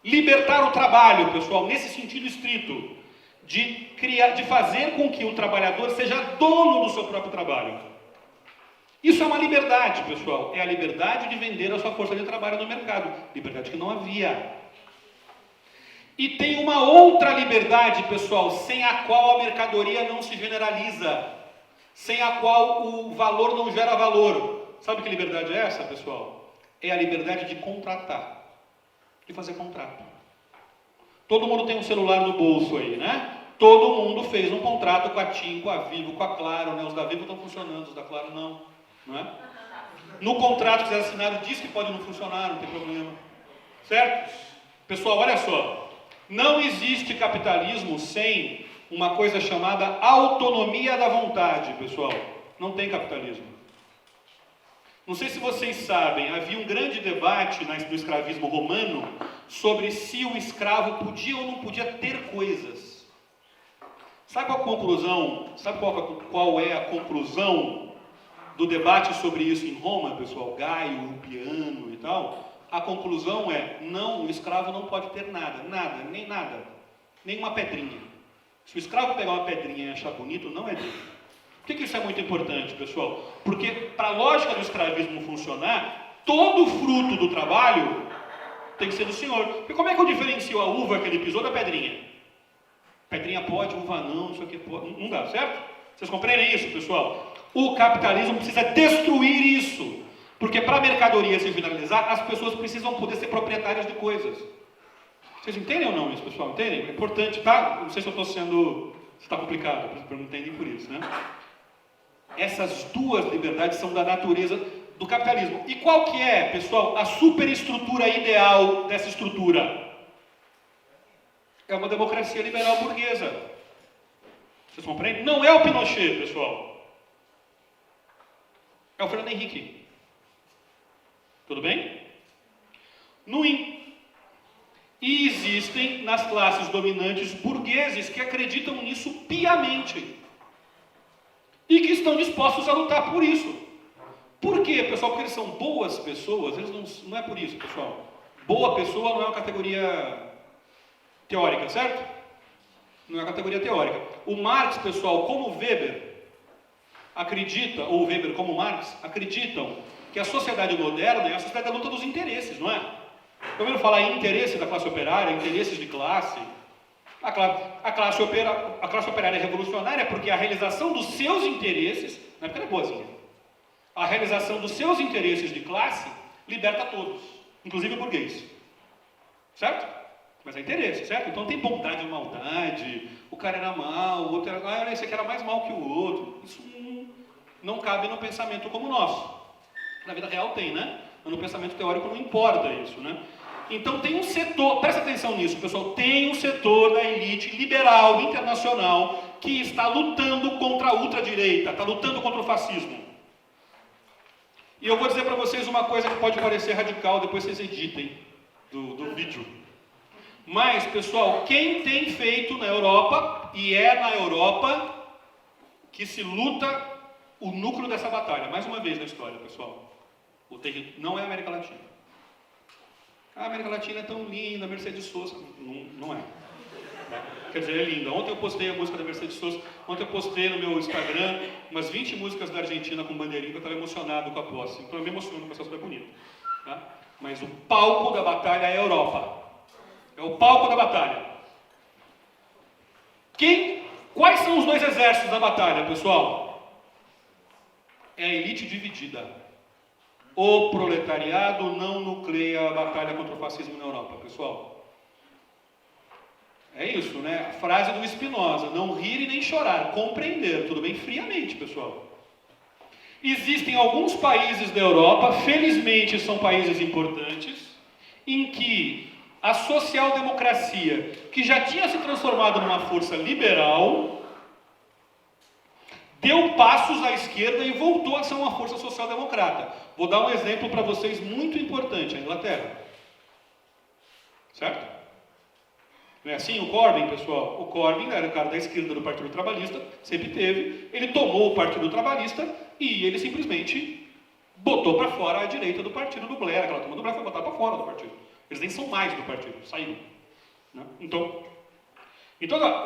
libertar o trabalho, pessoal, nesse sentido estrito, de fazer com que o trabalhador seja dono do seu próprio trabalho. Isso é uma liberdade, pessoal, é a liberdade de vender a sua força de trabalho no mercado, liberdade que não havia. E tem uma outra liberdade, pessoal, sem a qual a mercadoria não se generaliza, sem a qual o valor não gera valor. Sabe que liberdade é essa, pessoal? É a liberdade de contratar, de fazer contrato. Todo mundo tem um celular no bolso aí, né? Todo mundo fez um contrato com a TIM, com a Vivo, com a Claro, né? Os da Vivo estão funcionando, os da Claro não, não é? No contrato que vocês assinaram diz que pode não funcionar, não tem problema. Certo? Pessoal, olha só. Não existe capitalismo sem uma coisa chamada autonomia da vontade, pessoal. Não tem capitalismo. Não sei se vocês sabem, havia um grande debate no escravismo romano sobre se o escravo podia ou não podia ter coisas. Sabe qual é a conclusão do debate sobre isso em Roma, pessoal? Gaio, Ulpiano e tal. A conclusão é, não, o escravo não pode ter nada, nem uma pedrinha. Se o escravo pegar uma pedrinha e achar bonito, não é dele. Por que isso é muito importante, pessoal? Porque para a lógica do escravismo funcionar, todo fruto do trabalho tem que ser do senhor. Porque como é que eu diferencio a uva que ele pisou da pedrinha? Pedrinha pode, uva não, isso aqui pode, não dá, certo? Vocês compreendem isso, pessoal? O capitalismo precisa destruir isso. Porque para a mercadoria se finalizar, as pessoas precisam poder ser proprietárias de coisas. Vocês entendem ou não isso, pessoal? Entendem? É importante, tá? Não sei se eu estou sendo... Se está complicado, não entendem por isso, né? Essas duas liberdades são da natureza do capitalismo. E qual que é, pessoal, a superestrutura ideal dessa estrutura? é uma democracia liberal burguesa. Vocês compreendem? Não é o Pinochet, pessoal. É o Fernando Henrique. Tudo bem? E existem nas classes dominantes burgueses que acreditam nisso piamente. E que estão dispostos a lutar por isso. Por quê, pessoal? Porque eles são boas pessoas. Não é por isso, pessoal. Boa pessoa não é uma categoria teórica, certo? Não é uma categoria teórica. O Marx, pessoal, como Weber acredita, ou Weber como Marx, acreditam que a sociedade moderna é a sociedade da luta dos interesses, não é? Ouviram falar em interesse da classe operária, interesses de classe? A classe operária é revolucionária porque a realização dos seus interesses, não é porque ela é boazinha, a realização dos seus interesses de classe liberta todos, inclusive o burguês. Certo? Mas é interesse, certo? Então tem bondade e maldade, o cara era mal, o outro era... esse aqui era mais mal que o outro. Isso não cabe no pensamento como o nosso. Na vida real tem, né? Mas no pensamento teórico não importa isso, né? Então tem um setor, presta atenção nisso, pessoal, tem um setor da elite liberal, internacional, que está lutando contra a ultradireita, está lutando contra o fascismo. E eu vou dizer para vocês uma coisa que pode parecer radical, depois vocês editem do vídeo. Mas, pessoal, quem tem feito na Europa, e é na Europa, que se luta o núcleo dessa batalha, mais uma vez na história, pessoal, não é a América Latina. A América Latina é tão linda, Mercedes Sosa, não é. Quer dizer, é linda. Ontem eu postei a música da Mercedes Sosa, ontem eu postei no meu Instagram umas 20 músicas da Argentina com bandeirinha, eu estava emocionado com a posse. Então eu me emociono com essa super bonita. Tá? Mas o palco da batalha é a Europa. É o palco da batalha. Quais são os dois exércitos da batalha, pessoal? É a elite dividida. O proletariado não nucleia a batalha contra o fascismo na Europa, pessoal. É isso, né? A frase do Spinoza, não rir e nem chorar, compreender, tudo bem? Friamente, pessoal. Existem alguns países da Europa, felizmente são países importantes, em que a social-democracia, que já tinha se transformado numa força liberal, deu passos à esquerda e voltou a ser uma força social-democrata. Vou dar um exemplo para vocês muito importante, a Inglaterra. Certo? Não é assim o Corbyn, pessoal? O Corbyn era o cara da esquerda do Partido Trabalhista, sempre teve. Ele tomou o Partido Trabalhista e ele simplesmente botou para fora a direita do partido do Blair. Aquela turma do Blair foi botar para fora do partido. Eles nem são mais do partido, saíram. Né? Então,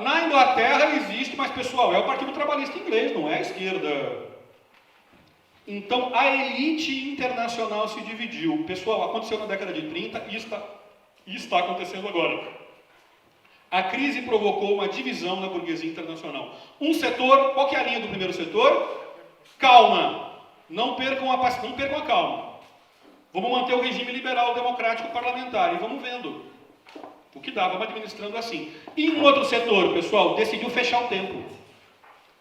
na Inglaterra existe, mas pessoal, é o Partido Trabalhista inglês, não é a esquerda. Então a elite internacional se dividiu. Pessoal, aconteceu na década de 30 e está acontecendo agora. A crise provocou uma divisão na burguesia internacional. Um setor, qual que é a linha do primeiro setor? Calma, não percam a calma. Vamos manter o regime liberal democrático parlamentar e vamos vendo o que dá, vamos administrando assim. E um outro setor, pessoal, decidiu fechar o tempo.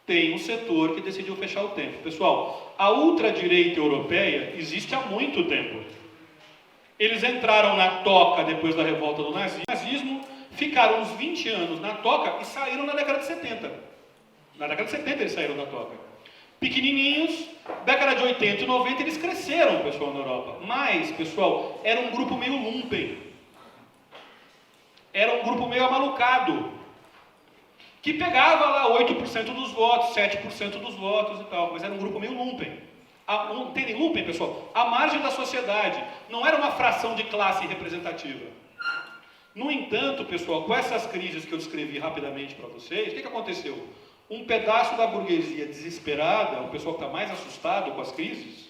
Tem um setor que decidiu fechar o tempo. Pessoal, a ultradireita europeia existe há muito tempo. Eles entraram na toca depois da revolta do nazismo, ficaram uns 20 anos na toca e saíram na década de 70. Na década de 70 eles saíram da toca. Pequenininhos, década de 80 e 90 eles cresceram, pessoal, na Europa. Mas, pessoal, era um grupo meio lumpen. Era um grupo meio amalucado. Que pegava lá 8% dos votos, 7% dos votos e tal. Mas era um grupo meio lumpen. Entendem lumpen, pessoal? A margem da sociedade. Não era uma fração de classe representativa. No entanto, pessoal, com essas crises que eu descrevi rapidamente para vocês, o que aconteceu? Um pedaço da burguesia desesperada, o pessoal que está mais assustado com as crises,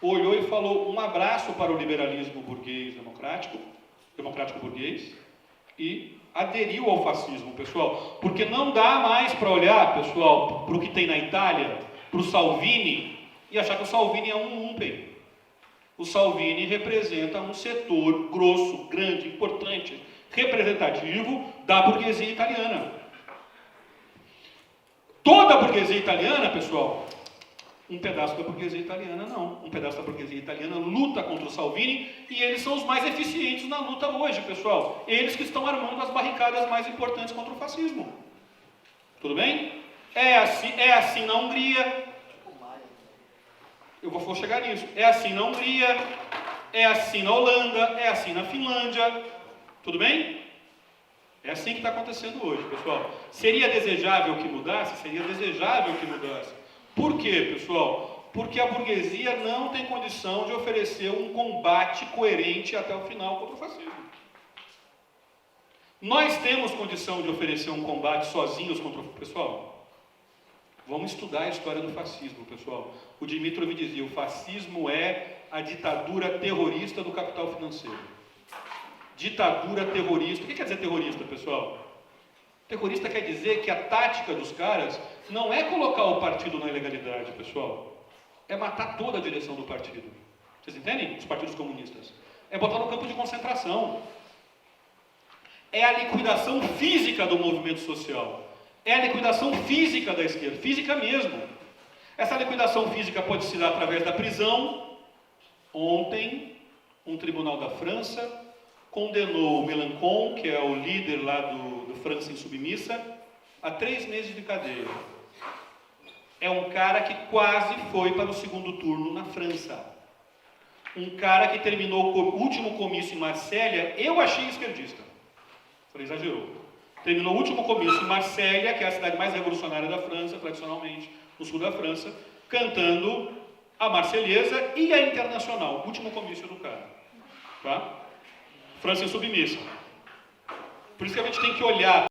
olhou e falou um abraço para o liberalismo burguês democrático burguês, e aderiu ao fascismo, pessoal. Porque não dá mais para olhar, pessoal, para o que tem na Itália, para o Salvini, e achar que o Salvini é um lumpen. O Salvini representa um setor grosso, grande, importante, representativo da burguesia italiana. Toda a burguesia italiana, pessoal, Um pedaço da burguesia italiana não. Um pedaço da burguesia italiana luta contra o Salvini e eles são os mais eficientes na luta hoje, pessoal. Eles que estão armando as barricadas mais importantes contra o fascismo. Tudo bem? É assim na Hungria. Eu vou chegar nisso. É assim na Hungria, é assim na Holanda, é assim na Finlândia. Tudo bem? É assim que está acontecendo hoje, pessoal. Seria desejável que mudasse? Seria desejável que mudasse. Por quê, pessoal? Porque a burguesia não tem condição de oferecer um combate coerente até o final contra o fascismo. Nós temos condição de oferecer um combate sozinhos contra o... Pessoal, vamos estudar a história do fascismo, pessoal. O Dimitrov dizia, o fascismo é a ditadura terrorista do capital financeiro. Ditadura terrorista. O que quer dizer terrorista, pessoal? Terrorista quer dizer que a tática dos caras não é colocar o partido na ilegalidade, pessoal. É matar toda a direção do partido. Vocês entendem? Os partidos comunistas. É botar no campo de concentração. É a liquidação física do movimento social. É a liquidação física da esquerda. Física mesmo. Essa liquidação física pode se dar através da prisão. Ontem, um tribunal da França condenou o Mélenchon, que é o líder lá do França Insubmissa, a 3 meses de cadeia. É um cara que quase foi para o segundo turno na França. Um cara que terminou o último comício em Marsella, eu achei esquerdista. Falei, exagerou. Terminou o último comício em Marsella, que é a cidade mais revolucionária da França, tradicionalmente, no sul da França, cantando a Marselhesa e a Internacional, o último comício do cara. Tá? França Insubmissa. Por isso que a gente tem que olhar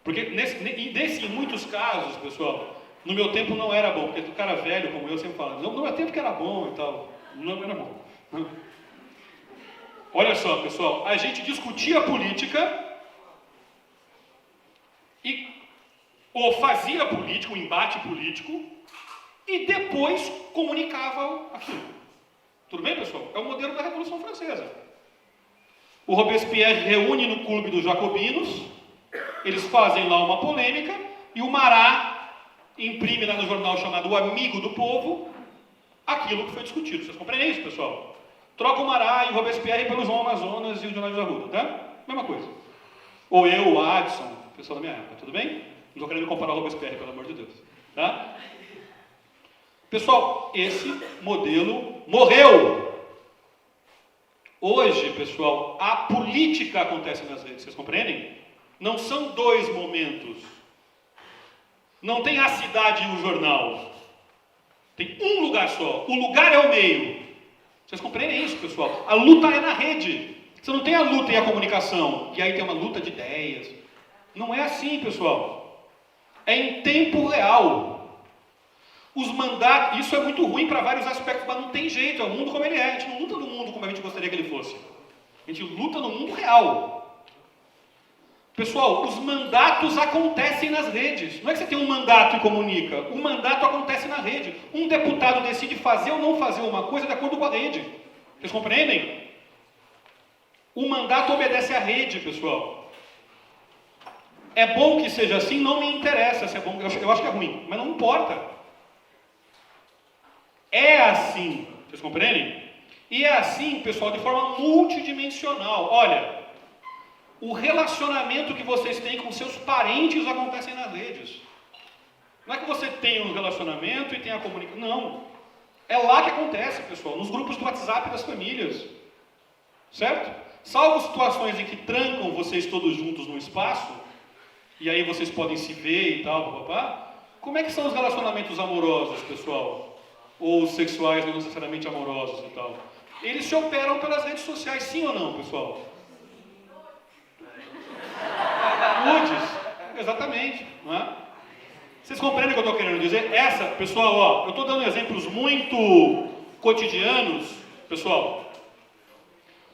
Porque em muitos casos, pessoal, no meu tempo não era bom, porque o cara velho como eu sempre fala, no meu tempo que era bom e tal, não era bom. Olha só, pessoal, a gente discutia política ou fazia política, um embate político, e depois comunicava aquilo. Tudo bem, pessoal? É o modelo da Revolução Francesa. O Robespierre reúne no clube dos jacobinos, eles fazem lá uma polêmica, e o Marat imprime lá no jornal chamado O Amigo do Povo, aquilo que foi discutido. Vocês compreendem isso, pessoal? Troca o Marat e o Robespierre pelo João Amazonas e o Jornal de Arruda, tá? Mesma coisa. Ou eu, o Adson, pessoal da minha época, tudo bem? Não estou querendo comparar o Robespierre, pelo amor de Deus. Tá? Pessoal, esse modelo morreu. Hoje, pessoal, a política acontece nas redes, vocês compreendem? Não são dois momentos. Não tem a cidade e o jornal. Tem um lugar só. O lugar é o meio. Vocês compreendem isso, pessoal? A luta é na rede. Você não tem a luta e a comunicação. E aí tem uma luta de ideias. Não é assim, pessoal. É em tempo real. Os mandatos... Isso é muito ruim para vários aspectos, mas não tem jeito. É o mundo como ele é. A gente não luta no mundo como a gente gostaria que ele fosse. A gente luta no mundo real. Pessoal, os mandatos acontecem nas redes. Não é que você tem um mandato e comunica. O mandato acontece na rede. Um deputado decide fazer ou não fazer uma coisa de acordo com a rede. Vocês compreendem? O mandato obedece à rede, pessoal. É bom que seja assim, não me interessa se é bom. Eu acho que é ruim, mas não importa. É assim. Vocês compreendem? E é assim, pessoal, de forma multidimensional. Olha... O relacionamento que vocês têm com seus parentes acontece nas redes. Não é que você tem um relacionamento e tem a comunicação. Não. É lá que acontece, pessoal. Nos grupos do WhatsApp das famílias. Certo? Salvo situações em que trancam vocês todos juntos no espaço, e aí vocês podem se ver e tal, papapá. Como é que são os relacionamentos amorosos, pessoal? Ou os sexuais não necessariamente amorosos e tal? Eles se operam pelas redes sociais, sim ou não, pessoal? Nudes, exatamente, não é? Vocês compreendem o que eu estou querendo dizer? Pessoal, ó, eu estou dando exemplos muito cotidianos, pessoal,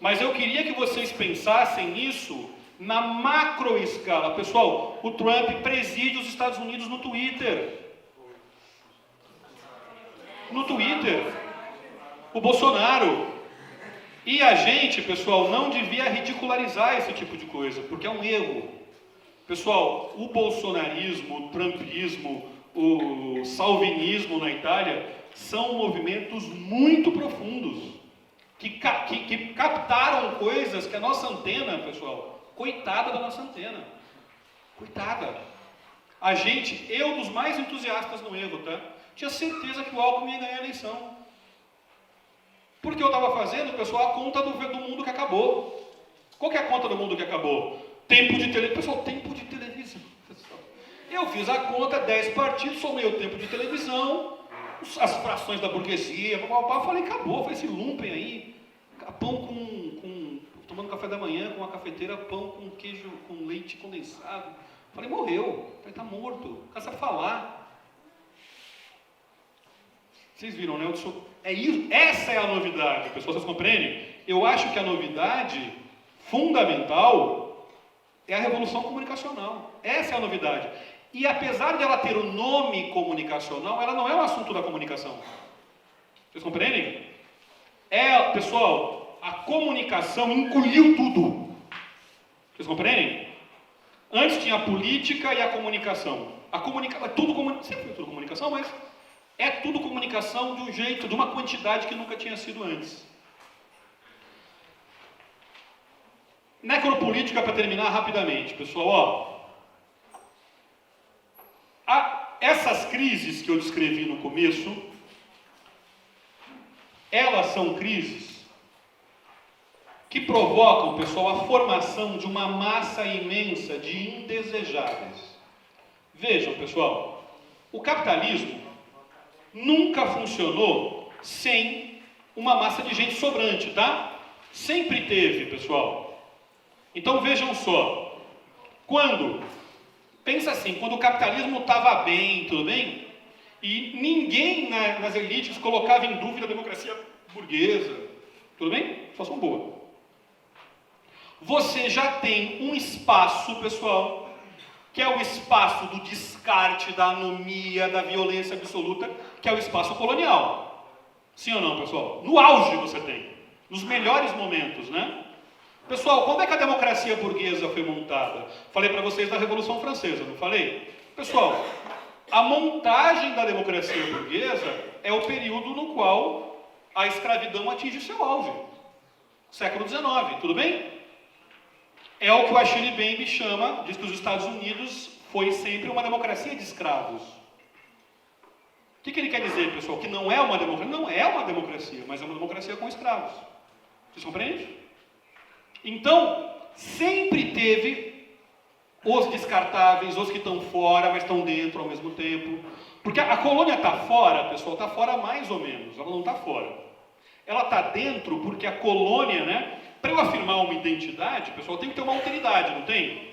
mas eu queria que vocês pensassem nisso na macro escala. Pessoal, o Trump preside os Estados Unidos no Twitter. No Twitter. O Bolsonaro. E a gente, pessoal, não devia ridicularizar esse tipo de coisa, porque é um erro. Pessoal, o bolsonarismo, o trumpismo, o salvinismo na Itália são movimentos muito profundos, que captaram coisas que a nossa antena, pessoal, coitada da nossa antena, coitada. Eu dos mais entusiastas no erro, tá? Tinha certeza que o Alckmin ia ganhar a eleição. Porque eu estava fazendo, pessoal, a conta do mundo que acabou. Qual que é a conta do mundo que acabou? Tempo de televisão. Pessoal, tempo de televisão. Pessoal. Eu fiz a conta, 10 partidos, somei o tempo de televisão, as frações da burguesia, falei, acabou, foi esse lumpen aí, pão tomando café da manhã com a cafeteira, pão com queijo, com leite condensado. Falei, morreu, está morto, cansa de falar. Vocês viram, né? Essa é a novidade, pessoal, vocês compreendem? Eu acho que a novidade fundamental é a revolução comunicacional. Essa é a novidade. E apesar de ela ter o nome comunicacional, ela não é um assunto da comunicação. Vocês compreendem? Pessoal, a comunicação engoliu tudo. Vocês compreendem? Antes tinha a política e a comunicação. Sempre foi tudo comunicação, mas é tudo comunicação de um jeito, de uma quantidade que nunca tinha sido antes. Necropolítica, para terminar rapidamente, pessoal, essas crises que eu descrevi no começo, elas são crises que provocam, pessoal, a formação de uma massa imensa de indesejáveis. Vejam, pessoal, o capitalismo nunca funcionou sem uma massa de gente sobrante, tá? Sempre teve, pessoal. Então vejam só, quando Pensa assim, quando o capitalismo estava bem, tudo bem? E ninguém nas elites colocava em dúvida a democracia burguesa, tudo bem? Situação boa. Você já tem um espaço, pessoal, que é o espaço do descarte, da anomia, da violência absoluta, que é o espaço colonial. Sim ou não, pessoal? No auge você tem, nos melhores momentos, né? Pessoal, quando é que a democracia burguesa foi montada? Falei para vocês da Revolução Francesa, não falei? Pessoal, a montagem da democracia burguesa é o período no qual a escravidão atinge seu auge. Século XIX, tudo bem? É o que o Achille Mbembe chama, diz que os Estados Unidos foi sempre uma democracia de escravos. O que ele quer dizer, pessoal? Que não é uma democracia? Não é uma democracia, mas é uma democracia com escravos. Vocês compreendem? Então, sempre teve os descartáveis, os que estão fora, mas estão dentro ao mesmo tempo. Porque a colônia está fora, pessoal, está fora mais ou menos, ela não está fora. Ela está dentro porque a colônia, né? Para eu afirmar uma identidade, pessoal, tem que ter uma alteridade, não tem?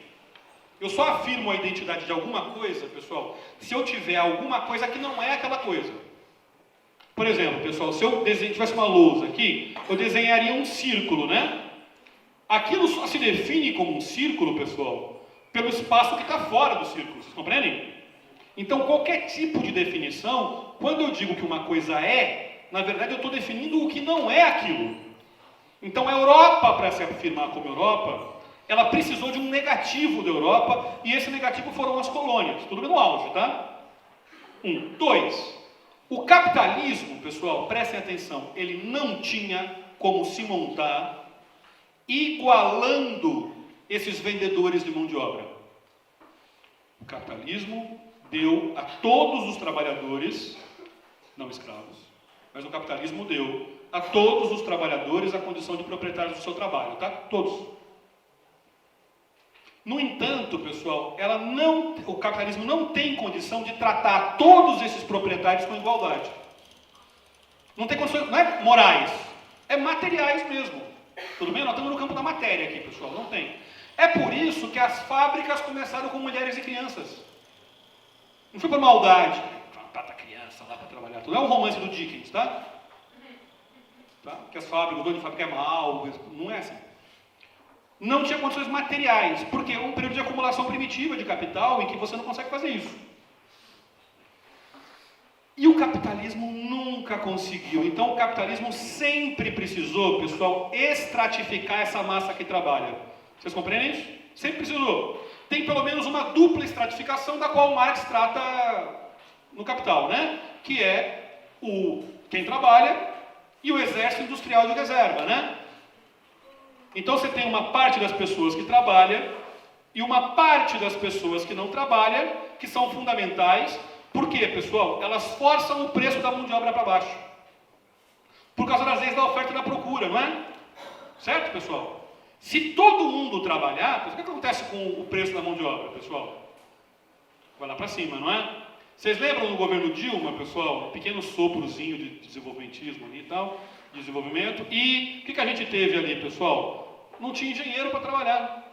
Eu só afirmo a identidade de alguma coisa, pessoal, se eu tiver alguma coisa que não é aquela coisa. Por exemplo, pessoal, se eu tivesse uma lousa aqui, eu desenharia um círculo, né? Aquilo só se define como um círculo, pessoal, pelo espaço que está fora do círculo, vocês compreendem? Então, qualquer tipo de definição, quando eu digo que uma coisa é, na verdade eu estou definindo o que não é aquilo. Então, a Europa, para se afirmar como Europa, ela precisou de um negativo da Europa, e esse negativo foram as colônias. Tudo bem no auge, tá? 1. 2. O capitalismo, pessoal, prestem atenção, ele não tinha como se montar igualando esses vendedores de mão de obra. O capitalismo deu a todos os trabalhadores, não escravos, mas o capitalismo deu a todos os trabalhadores a condição de proprietários do seu trabalho, tá? Todos. No entanto, pessoal, o capitalismo não tem condição de tratar todos esses proprietários com igualdade. Não tem condições, não é morais, é materiais mesmo. Tudo bem? Nós estamos no campo da matéria aqui, pessoal, não tem. É por isso que as fábricas começaram com mulheres e crianças. Não foi por maldade. Tata criança lá para trabalhar. Tudo é um romance do Dickens, tá? Que as fábricas, o dono de fábrica é mau, não é assim. Não tinha condições materiais, porque é um período de acumulação primitiva de capital em que você não consegue fazer isso. E o capitalismo nunca conseguiu. Então o capitalismo sempre precisou, pessoal, estratificar essa massa que trabalha. Vocês compreendem isso? Sempre precisou. Tem pelo menos uma dupla estratificação da qual Marx trata no Capital, né? Que é quem trabalha e o exército industrial de reserva, né? Então você tem uma parte das pessoas que trabalha e uma parte das pessoas que não trabalham, que são fundamentais. Por quê, pessoal? Elas forçam o preço da mão de obra para baixo. Por causa das leis da oferta e da procura, não é? Certo, pessoal? Se todo mundo trabalhar, o que acontece com o preço da mão de obra, pessoal? Vai lá para cima, não é? Vocês lembram no governo Dilma, pessoal, um pequeno soprozinho de desenvolvimentismo ali e tal, desenvolvimento, e o que a gente teve ali, pessoal? Não tinha engenheiro para trabalhar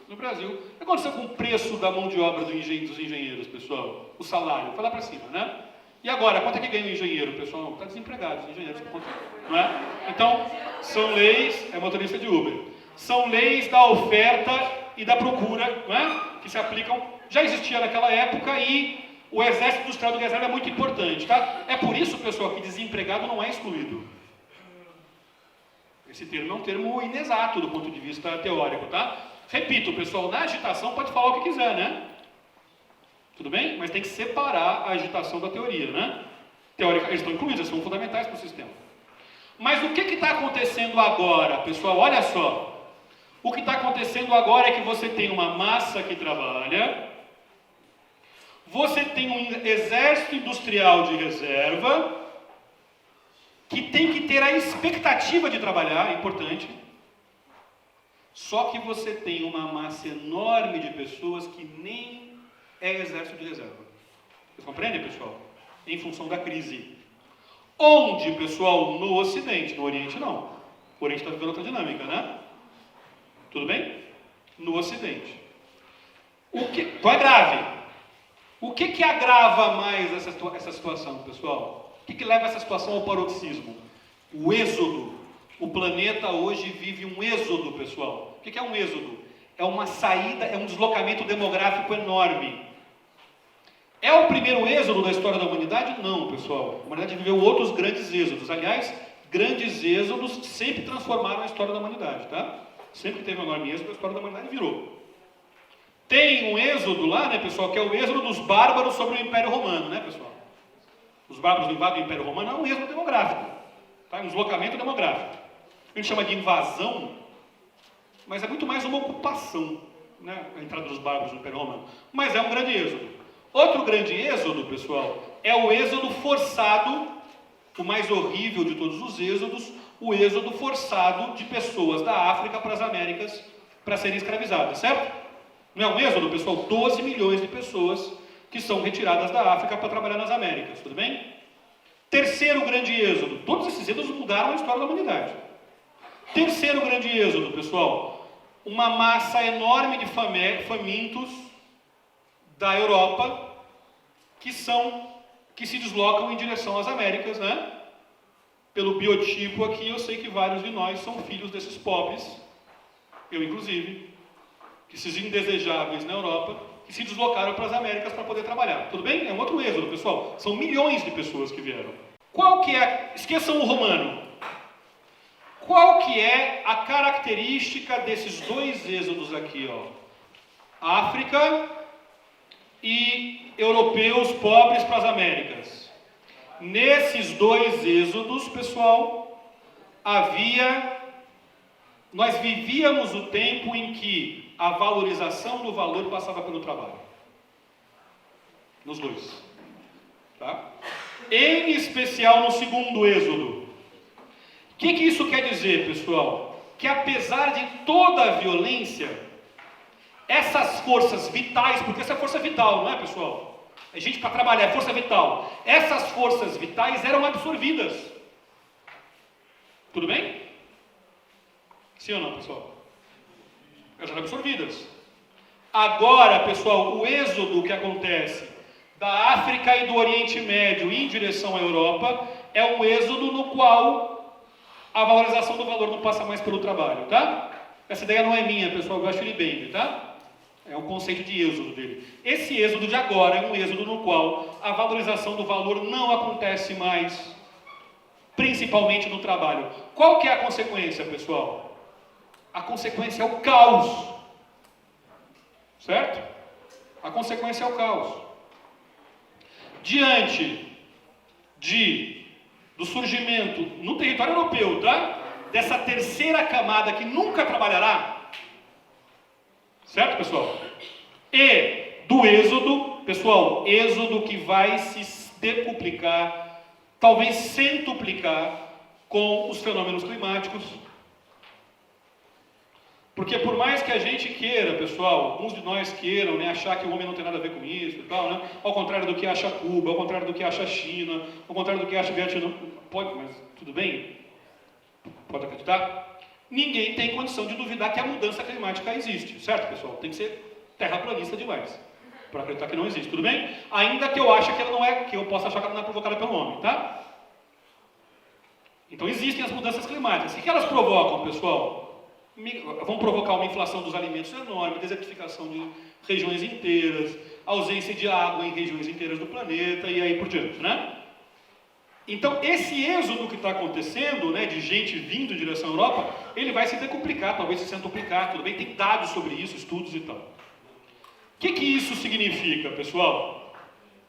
no Brasil. O que aconteceu com o preço da mão de obra dos engenheiros, pessoal? O salário, foi lá para cima, né? E agora, quanto é que ganha o engenheiro, pessoal? Não, está desempregado, os engenheiros, não é? Então, são leis, é motorista de Uber, são leis da oferta e da procura, não é? Que se aplicam, já existia naquela época e o exército industrial de reserva é muito importante, tá? É por isso, pessoal, que desempregado não é excluído. Esse termo é um termo inexato do ponto de vista teórico, tá? Repito, pessoal, na agitação pode falar o que quiser, né? Tudo bem? Mas tem que separar a agitação da teoria, né? Teórica, eles estão incluídos, eles são fundamentais para o sistema. Mas o que está acontecendo agora, pessoal? Olha só. O que está acontecendo agora é que você tem uma massa que trabalha, você tem um exército industrial de reserva, que tem que ter a expectativa de trabalhar, é importante. Só que você tem uma massa enorme de pessoas que nem é exército de reserva. Vocês compreendem, pessoal? Em função da crise. Onde, pessoal? No Ocidente, no Oriente não. O Oriente está vivendo outra dinâmica, né? Tudo bem? No Ocidente. Então é grave. O que agrava mais essa situação, pessoal? O que leva essa situação ao paroxismo? O êxodo. O planeta hoje vive um êxodo, pessoal. O que é um êxodo? É uma saída, é um deslocamento demográfico enorme. É o primeiro êxodo da história da humanidade? Não, pessoal. A humanidade viveu outros grandes êxodos. Aliás, grandes êxodos sempre transformaram a história da humanidade, tá? Sempre que teve um enorme êxodo, a história da humanidade virou. Tem um êxodo lá, né, pessoal, que é o êxodo dos bárbaros sobre o Império Romano, né, pessoal? Os bárbaros invadem o Império Romano, é um êxodo demográfico, tá? Um deslocamento demográfico. A gente chama de invasão, mas é muito mais uma ocupação, né, a entrada dos bárbaros no Império Romano. Mas é um grande êxodo. Outro grande êxodo, pessoal, é o êxodo forçado, o mais horrível de todos os êxodos, o êxodo forçado de pessoas da África para as Américas para serem escravizadas, certo? Não é um êxodo, pessoal? 12 milhões de pessoas que são retiradas da África para trabalhar nas Américas, tudo bem? Terceiro grande êxodo. Todos esses êxodos mudaram a história da humanidade. Terceiro grande êxodo, pessoal. Uma massa enorme de famintos da Europa que se deslocam em direção às Américas, né? Pelo biotipo aqui, eu sei que vários de nós são filhos desses pobres, eu inclusive, esses indesejáveis na Europa, que se deslocaram para as Américas para poder trabalhar. Tudo bem? É um outro êxodo, pessoal. São milhões de pessoas que vieram. Qual que é... Esqueçam o romano. Qual que é a característica desses dois êxodos aqui, ó? África e europeus pobres para as Américas. Nesses dois êxodos, pessoal, nós vivíamos o tempo em que a valorização do valor passava pelo trabalho. Nos dois. Tá? Em especial no segundo êxodo. O que isso quer dizer, pessoal? Que apesar de toda a violência, essas forças vitais, porque essa é força vital, não é, pessoal? É gente para trabalhar, é força vital. Essas forças vitais eram absorvidas. Tudo bem? Sim ou não, pessoal? Elas eram absorvidas. Agora, pessoal, o êxodo que acontece da África e do Oriente Médio em direção à Europa é um êxodo no qual a valorização do valor não passa mais pelo trabalho, tá? Essa ideia não é minha, pessoal, eu acho ele bem, tá? É o conceito de êxodo dele. Esse êxodo de agora é um êxodo no qual a valorização do valor não acontece mais, principalmente no trabalho. Qual que é a consequência, pessoal? A consequência é o caos. Certo? A consequência é o caos. Diante do surgimento no território europeu, tá? Dessa terceira camada que nunca trabalhará. Certo, pessoal? E do êxodo, pessoal, êxodo que vai se decuplicar, talvez centuplicar com os fenômenos climáticos. Porque por mais que a gente queira, pessoal, alguns de nós queiram, né, achar que o homem não tem nada a ver com isso e tal, né? Ao contrário do que acha Cuba, ao contrário do que acha a China, ao contrário do que acha o Vietnã, pode, mas tudo bem? Pode acreditar? Ninguém tem condição de duvidar que a mudança climática existe, certo, pessoal? Tem que ser terraplanista demais para acreditar que não existe, tudo bem? Ainda que eu ache que ela não é, que eu possa achar que ela não é provocada pelo homem, tá? Então existem as mudanças climáticas. O que elas provocam, pessoal? Vão provocar uma inflação dos alimentos enorme, desertificação de regiões inteiras, ausência de água em regiões inteiras do planeta e aí por diante, né? Então esse êxodo que está acontecendo, né, de gente vindo em direção à Europa, ele vai se decuplicar, talvez se centuplicar, tudo bem? Tem dados sobre isso, estudos e tal. O que isso significa, pessoal?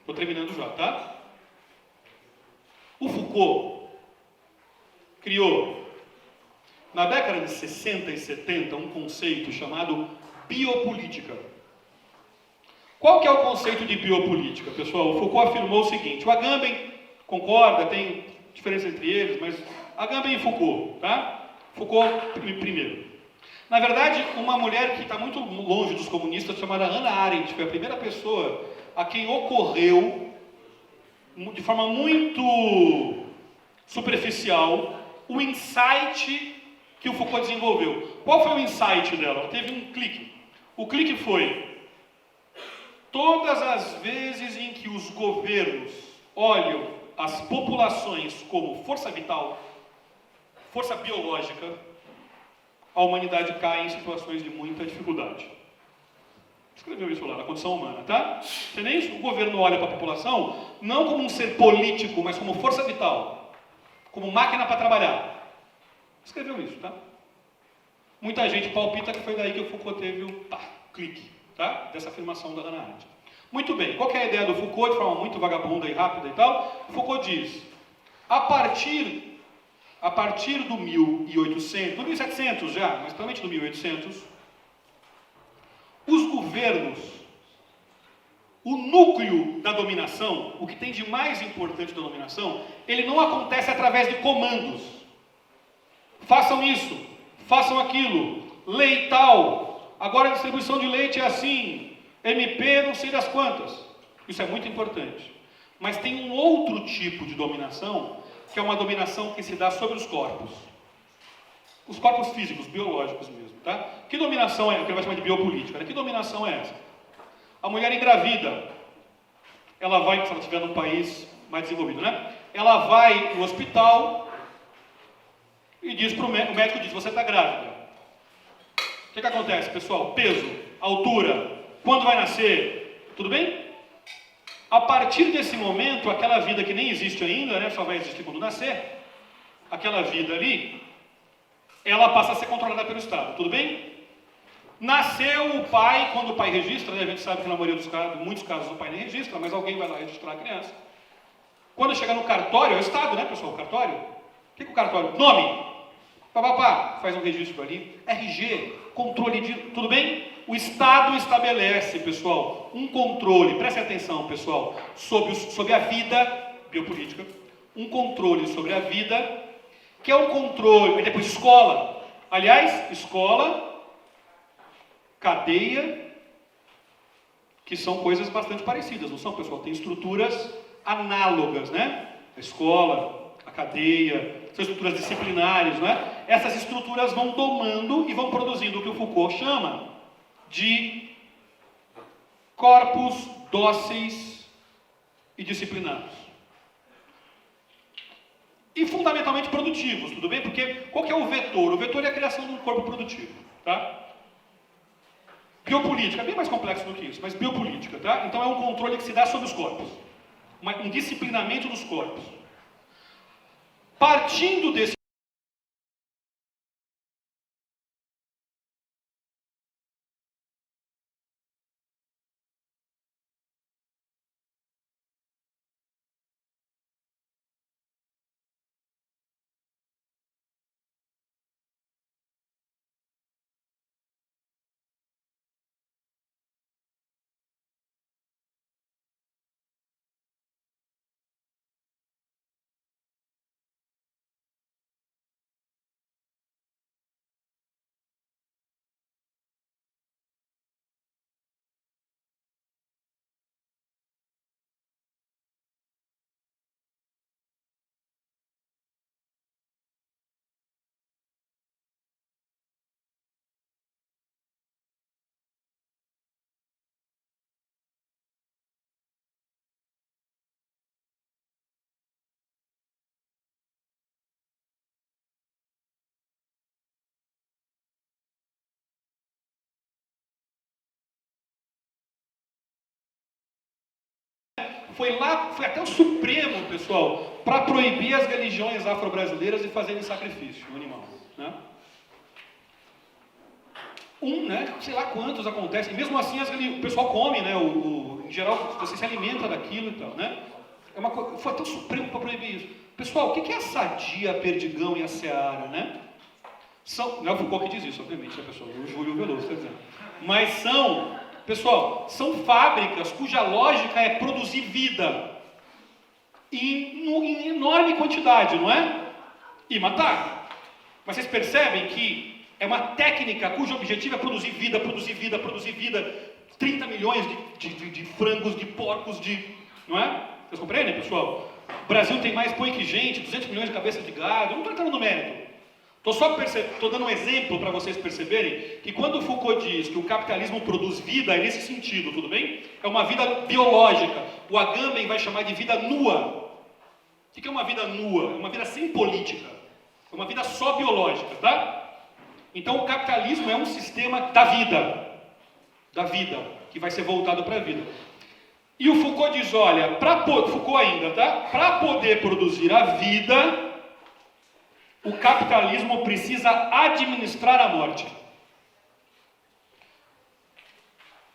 Estou terminando já, tá? O Foucault criou, na década de 60 e 70, um conceito chamado biopolítica. Qual que é o conceito de biopolítica, pessoal? O Foucault afirmou o seguinte, o Agamben concorda, tem diferença entre eles, mas Agamben e Foucault, tá? Foucault primeiro. Na verdade, uma mulher que está muito longe dos comunistas, chamada Hannah Arendt, foi a primeira pessoa a quem ocorreu, de forma muito superficial, o insight que o Foucault desenvolveu. Qual foi o insight dela? Ela teve um clique. O clique foi: Todas as vezes em que os governos olham as populações como força vital, força biológica, a humanidade cai em situações de muita dificuldade. Escreveu isso lá, na condição humana, tá? Entendeu? O governo olha para a população não como um ser político, mas como força vital, como máquina para trabalhar. Escreveu isso, tá? Muita gente palpita que foi daí que o Foucault teve o clique, tá? Dessa afirmação da Hannah Arendt. Muito bem, qual que é a ideia do Foucault, de forma muito vagabunda e rápida e tal? O Foucault diz, a partir do 1800, do 1700 já, mas principalmente do 1800, os governos, o núcleo da dominação, o que tem de mais importante da dominação, ele não acontece através de comandos. Façam isso, façam aquilo, lei tal, agora a distribuição de leite é assim, MP não sei das quantas. Isso é muito importante. Mas tem um outro tipo de dominação, que é uma dominação que se dá sobre os corpos. Os corpos físicos, biológicos mesmo, tá? Que dominação é, que ele vai chamar de biopolítica, né? Que dominação é essa? A mulher engravida, ela vai, se ela estiver num país mais desenvolvido, né? Ela vai no hospital e diz para o médico diz, você está grávida. O que acontece, pessoal? Peso, altura, quando vai nascer, tudo bem? A partir desse momento, aquela vida que nem existe ainda, né, só vai existir quando nascer, aquela vida ali, ela passa a ser controlada pelo Estado, tudo bem? Nasceu o pai, quando o pai registra, né, a gente sabe que na maioria dos casos, em muitos casos o pai nem registra, mas alguém vai lá registrar a criança. Quando chega no cartório, é o Estado, né, pessoal, o cartório? O que é o cartório? Nome, papapá, faz um registro ali, RG, controle de, tudo bem? O Estado estabelece, pessoal, um controle, preste atenção, pessoal, sobre a vida biopolítica, um controle sobre a vida, que é um controle, e depois escola. Aliás, escola, cadeia, que são coisas bastante parecidas, não são, pessoal? Tem estruturas análogas, né? A escola, a cadeia, são estruturas disciplinares, né? Essas estruturas vão domando e vão produzindo o que o Foucault chama de corpos dóceis e disciplinados. E fundamentalmente produtivos, tudo bem? Porque qual que é o vetor? O vetor é a criação de um corpo produtivo, tá? Biopolítica, é bem mais complexo do que isso, mas biopolítica, tá? Então é um controle que se dá sobre os corpos. Um disciplinamento dos corpos. Partindo desse foi até o Supremo, pessoal, para proibir as religiões afro-brasileiras de fazerem sacrifício animal, né? Né? Sei lá quantos acontecem, e mesmo assim o pessoal come, né? Em geral, você se alimenta daquilo e tal, né? Foi até o Supremo para proibir isso. Pessoal, o que é a sadia, a perdigão e a seara, né? Não é o Foucault que diz isso, obviamente, né, pessoal? O Júlio Veloso está dizendo. Mas pessoal, são fábricas cuja lógica é produzir vida em enorme quantidade, não é? E matar. Mas vocês percebem que é uma técnica cujo objetivo é produzir vida, 30 milhões de frangos, de porcos, não é? Vocês compreendem, pessoal? O Brasil tem mais boi que gente, 200 milhões de cabeças de gado, eu não estou entrando no mérito. Estou dando um exemplo para vocês perceberem que quando Foucault diz que o capitalismo produz vida, é nesse sentido, tudo bem? É uma vida biológica. O Agamben vai chamar de vida nua. O que é uma vida nua? É uma vida sem política. É uma vida só biológica, tá? Então o capitalismo é um sistema da vida, que vai ser voltado para a vida. E o Foucault diz, olha, Foucault ainda, tá? Para poder produzir a vida, o capitalismo precisa administrar a morte.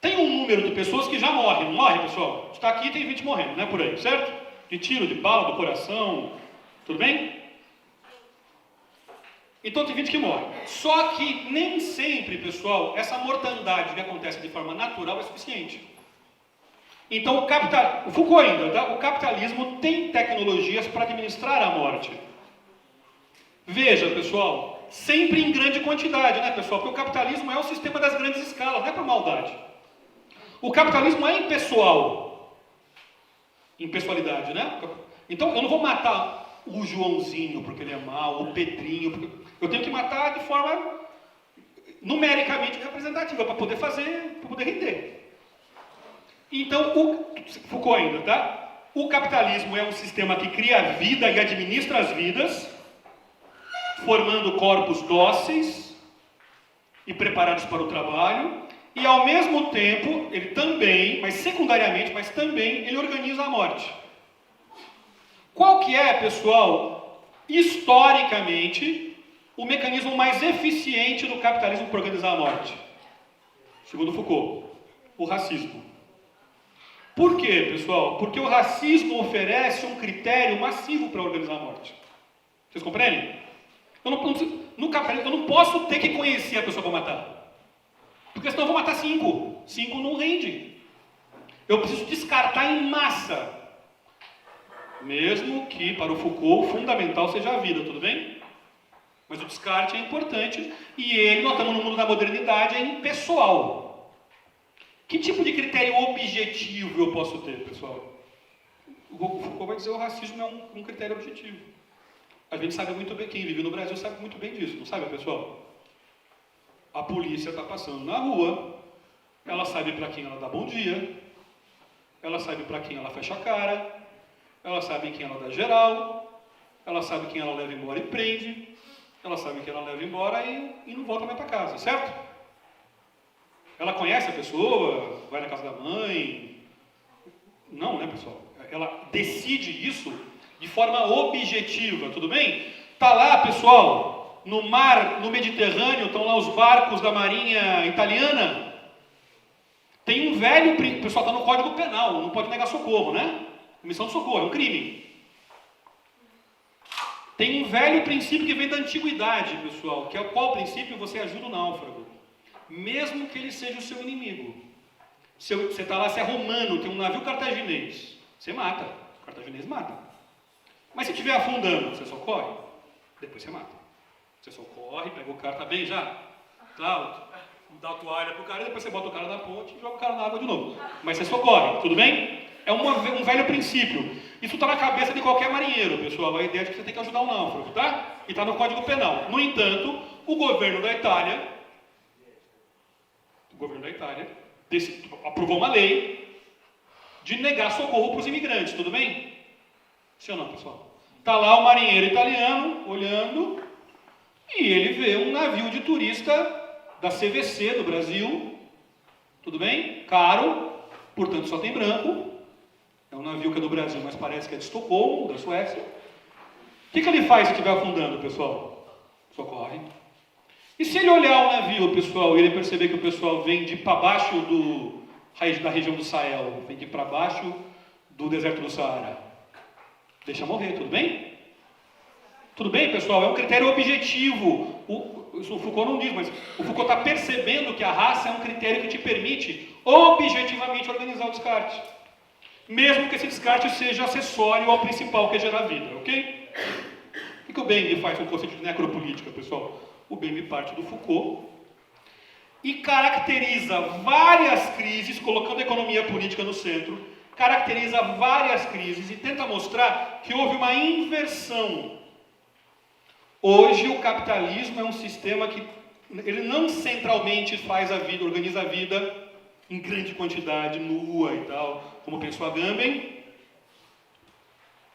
Tem um número de pessoas que já morrem, não morre, pessoal? Está aqui, tem 20 morrendo, né, por aí, certo? De tiro, de bala, do coração, tudo bem? Então tem 20 que morrem. Só que nem sempre, pessoal, essa mortandade que acontece de forma natural é suficiente. Então o Foucault ainda, tá? O capitalismo tem tecnologias para administrar a morte. Veja, pessoal, sempre em grande quantidade, né, pessoal? Porque o capitalismo é o sistema das grandes escalas, não é por maldade. O capitalismo é impessoal. Impessoalidade, né? Então eu não vou matar o Joãozinho porque ele é mau, o Pedrinho, porque eu tenho que matar de forma numericamente representativa para poder fazer, para poder render. Então, Foucault ainda, tá? O capitalismo é um sistema que cria a vida e administra as vidas, formando corpos dóceis e preparados para o trabalho, e ao mesmo tempo, ele também, mas secundariamente, mas também, ele organiza a morte. Qual que é, pessoal, historicamente, o mecanismo mais eficiente do capitalismo para organizar a morte? Segundo Foucault, o racismo. Por quê, pessoal? Porque o racismo oferece um critério massivo para organizar a morte. Vocês compreendem? No capitalismo, eu não posso ter que conhecer a pessoa para matar. Porque senão eu vou matar 5. 5 não rende. Eu preciso descartar em massa. Mesmo que, para o Foucault, o fundamental seja a vida, tudo bem? Mas o descarte é importante. E ele, nós estamos no mundo da modernidade, é impessoal. Que tipo de critério objetivo eu posso ter, pessoal? O Foucault vai dizer que o racismo é um critério objetivo. A gente sabe muito bem, quem vive no Brasil sabe muito bem disso, não sabe, pessoal? A polícia está passando na rua, ela sabe para quem ela dá bom dia, ela sabe para quem ela fecha a cara, ela sabe quem ela dá geral, ela sabe quem ela leva embora e prende, ela sabe quem ela leva embora e não volta mais para casa, certo? Ela conhece a pessoa, vai na casa da mãe. Não, né, pessoal? Ela decide isso de forma objetiva, tudo bem? Tá lá, pessoal, no mar, no Mediterrâneo, estão lá os barcos da marinha italiana. Tem um velho, pessoal, está no Código Penal, não pode negar socorro, né? Omissão de socorro, é um crime. Tem um velho princípio que vem da antiguidade, pessoal, que é qual princípio? Você ajuda o náufrago, mesmo que ele seja o seu inimigo. Se você está lá, você é romano, tem um navio cartaginês, você mata, o cartaginês mata. Mas se estiver afundando, você socorre, depois você mata. Você socorre, pega o cara, tá bem já? Tá, dá a toalha pro cara, e depois você bota o cara na ponte e joga o cara na água de novo. Mas você socorre, tudo bem? É um velho princípio. Isso está na cabeça de qualquer marinheiro, pessoal. A ideia é de que você tem que ajudar o náufrago, tá? E está no Código Penal. No entanto, o governo da Itália aprovou uma lei de negar socorro para os imigrantes, tudo bem? Sim ou não, pessoal? Está lá o marinheiro italiano olhando e ele vê um navio de turista da CVC do Brasil, tudo bem? Caro, portanto só tem branco. É um navio que é do Brasil, mas parece que é de Estocolmo, da Suécia. O que ele faz se estiver afundando, pessoal? Socorre. E se ele olhar o navio, pessoal, e ele perceber que o pessoal vem de para baixo da região do Sahel, vem de para baixo do deserto do Saara, deixa morrer, tudo bem? Tudo bem, pessoal? É um critério objetivo. O Foucault não diz, mas o Foucault está percebendo que a raça é um critério que te permite objetivamente organizar o descarte. Mesmo que esse descarte seja acessório ao principal, que é gerar vida, ok? O que o Bembe faz com o conceito de necropolítica, pessoal? O Bembe parte do Foucault e caracteriza várias crises, colocando a economia política no centro, caracteriza várias crises e tenta mostrar que houve uma inversão. Hoje o capitalismo é um sistema que ele não centralmente faz a vida, organiza a vida em grande quantidade, nua e tal, como pensou Agamben,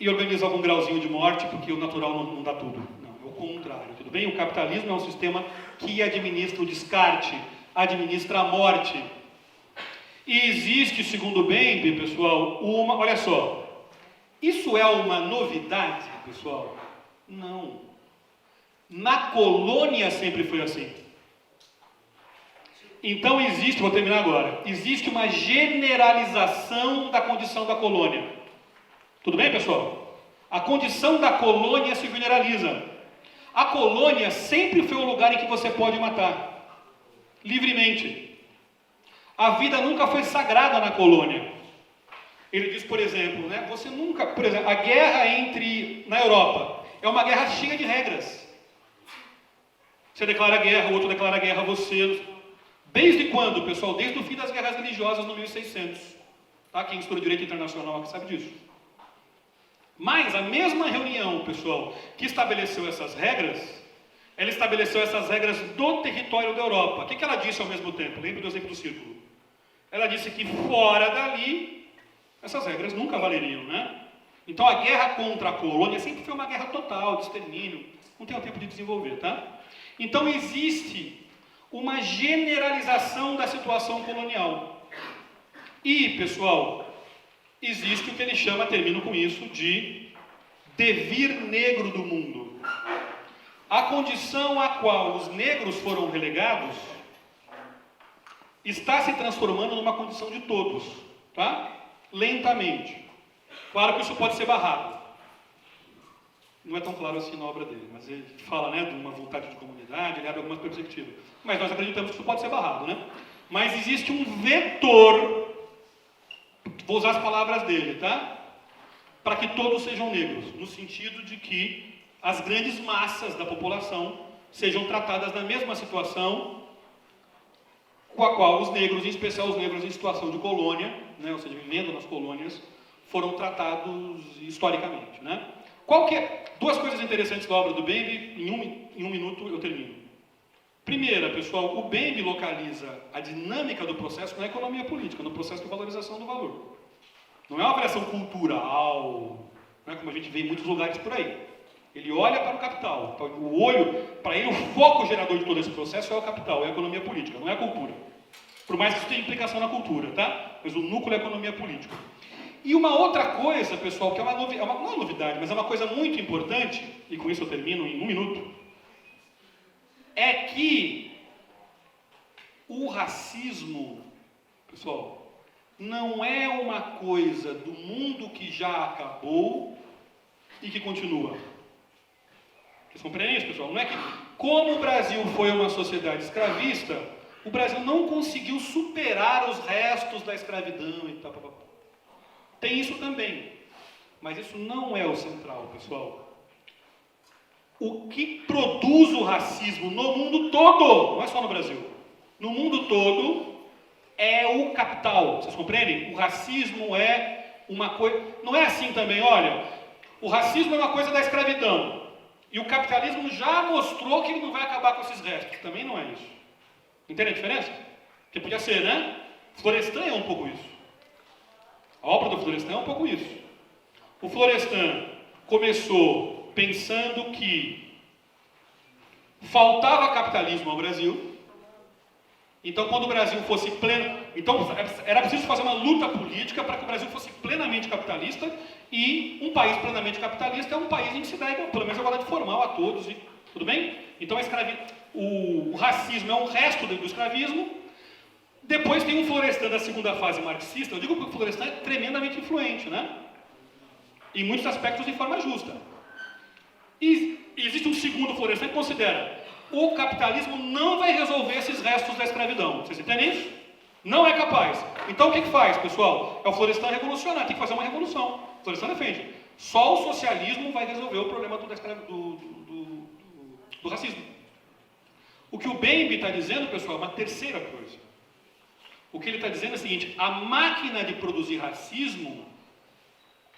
e organiza algum grauzinho de morte, porque o natural não dá tudo. Não, é o contrário, tudo bem? O capitalismo é um sistema que administra o descarte, administra a morte. E existe, segundo o Bembe, pessoal, olha só, isso é uma novidade, pessoal? Não. Na colônia sempre foi assim. Então existe, vou terminar agora, existe uma generalização da condição da colônia. Tudo bem, pessoal? A condição da colônia se generaliza. A colônia sempre foi o lugar em que você pode matar, livremente. A vida nunca foi sagrada na colônia. Ele diz, por exemplo, né, você nunca, por exemplo, a guerra na Europa, é uma guerra cheia de regras. Você declara guerra, o outro declara guerra a você. Desde quando, pessoal? Desde o fim das guerras religiosas no 1600. Tá? Quem estuda direito internacional aqui sabe disso. Mas a mesma reunião, pessoal, que estabeleceu essas regras, ela estabeleceu essas regras do território da Europa. O que ela disse ao mesmo tempo? Lembra do exemplo do círculo? Ela disse que fora dali, essas regras nunca valeriam, né? Então a guerra contra a colônia sempre foi uma guerra total, de extermínio. Não tem o tempo de desenvolver, tá? Então existe uma generalização da situação colonial. E, pessoal, existe o que ele chama, termino com isso, de devir negro do mundo. A condição a qual os negros foram relegados está se transformando numa condição de todos, tá? Lentamente. Claro que isso pode ser barrado. Não é tão claro assim na obra dele, mas ele fala, né, de uma vontade de comunidade, ele abre algumas perspectivas. Mas nós acreditamos que isso pode ser barrado, né? Mas existe um vetor, vou usar as palavras dele, tá? Para que todos sejam negros, no sentido de que as grandes massas da população sejam tratadas na mesma situação com a qual os negros, em especial os negros em situação de colônia, né, ou seja, vivendo nas colônias, foram tratados historicamente, né? Duas coisas interessantes da obra do Bembe, em um minuto eu termino. Primeira, pessoal, o Bembe localiza a dinâmica do processo na economia política, no processo de valorização do valor. Não é uma variação cultural, né, como a gente vê em muitos lugares por aí. Ele olha para o capital. O olho, para ele, o foco gerador de todo esse processo é o capital, é a economia política, não é a cultura. Por mais que isso tenha implicação na cultura, tá? Mas o núcleo é a economia política. E uma outra coisa, pessoal, que não é uma novidade, mas é uma coisa muito importante, e com isso eu termino em um minuto, é que o racismo, pessoal, não é uma coisa do mundo que já acabou e que continua. Vocês compreendem isso, pessoal? Não é que, como o Brasil foi uma sociedade escravista, o Brasil não conseguiu superar os restos da escravidão e tal. Tem isso também, mas isso não é o central, pessoal. O que produz o racismo no mundo todo, não é só no Brasil, no mundo todo, é o capital. Vocês compreendem? O racismo é uma coisa... Não é assim também, olha, o racismo é uma coisa da escravidão, e o capitalismo já mostrou que ele não vai acabar com esses restos. Também não é isso. Entende a diferença? Que podia ser, né? Florestan é um pouco isso. A obra do Florestan é um pouco isso. O Florestan começou pensando que faltava capitalismo ao Brasil. Então, quando o Brasil fosse pleno... Então, era preciso fazer uma luta política para que o Brasil fosse plenamente capitalista. E um país plenamente capitalista é um país em que se dá, pelo menos, a igualdade formal a todos. Tudo bem? Então, o racismo é um resto do escravismo. Depois tem um Florestan da segunda fase marxista. Eu digo que o Florestan é tremendamente influente, né? Em muitos aspectos de forma justa. E existe um segundo Florestan que considera: o capitalismo não vai resolver esses restos da escravidão. Vocês entendem isso? Não é capaz. Então o que faz, pessoal? É o Florestan revolucionário, tem que fazer uma revolução. O Florestan defende: só o socialismo vai resolver o problema do racismo. O que o Bembe está dizendo, pessoal, é uma terceira coisa. O que ele está dizendo é o seguinte: a máquina de produzir racismo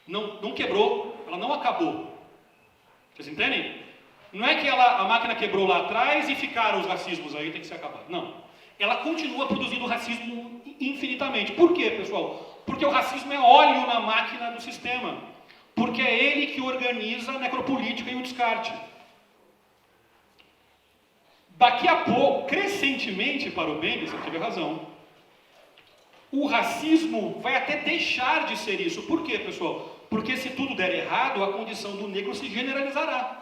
não quebrou, ela não acabou. Vocês entendem? Não é que a máquina quebrou lá atrás e ficaram os racismos aí, tem que se acabar. Não. Ela continua produzindo racismo infinitamente. Por quê, pessoal? Porque o racismo é óleo na máquina do sistema. Porque é ele que organiza a necropolítica e o descarte. Daqui a pouco, crescentemente para o bem, você teve razão, o racismo vai até deixar de ser isso. Por quê, pessoal? Porque se tudo der errado, a condição do negro se generalizará.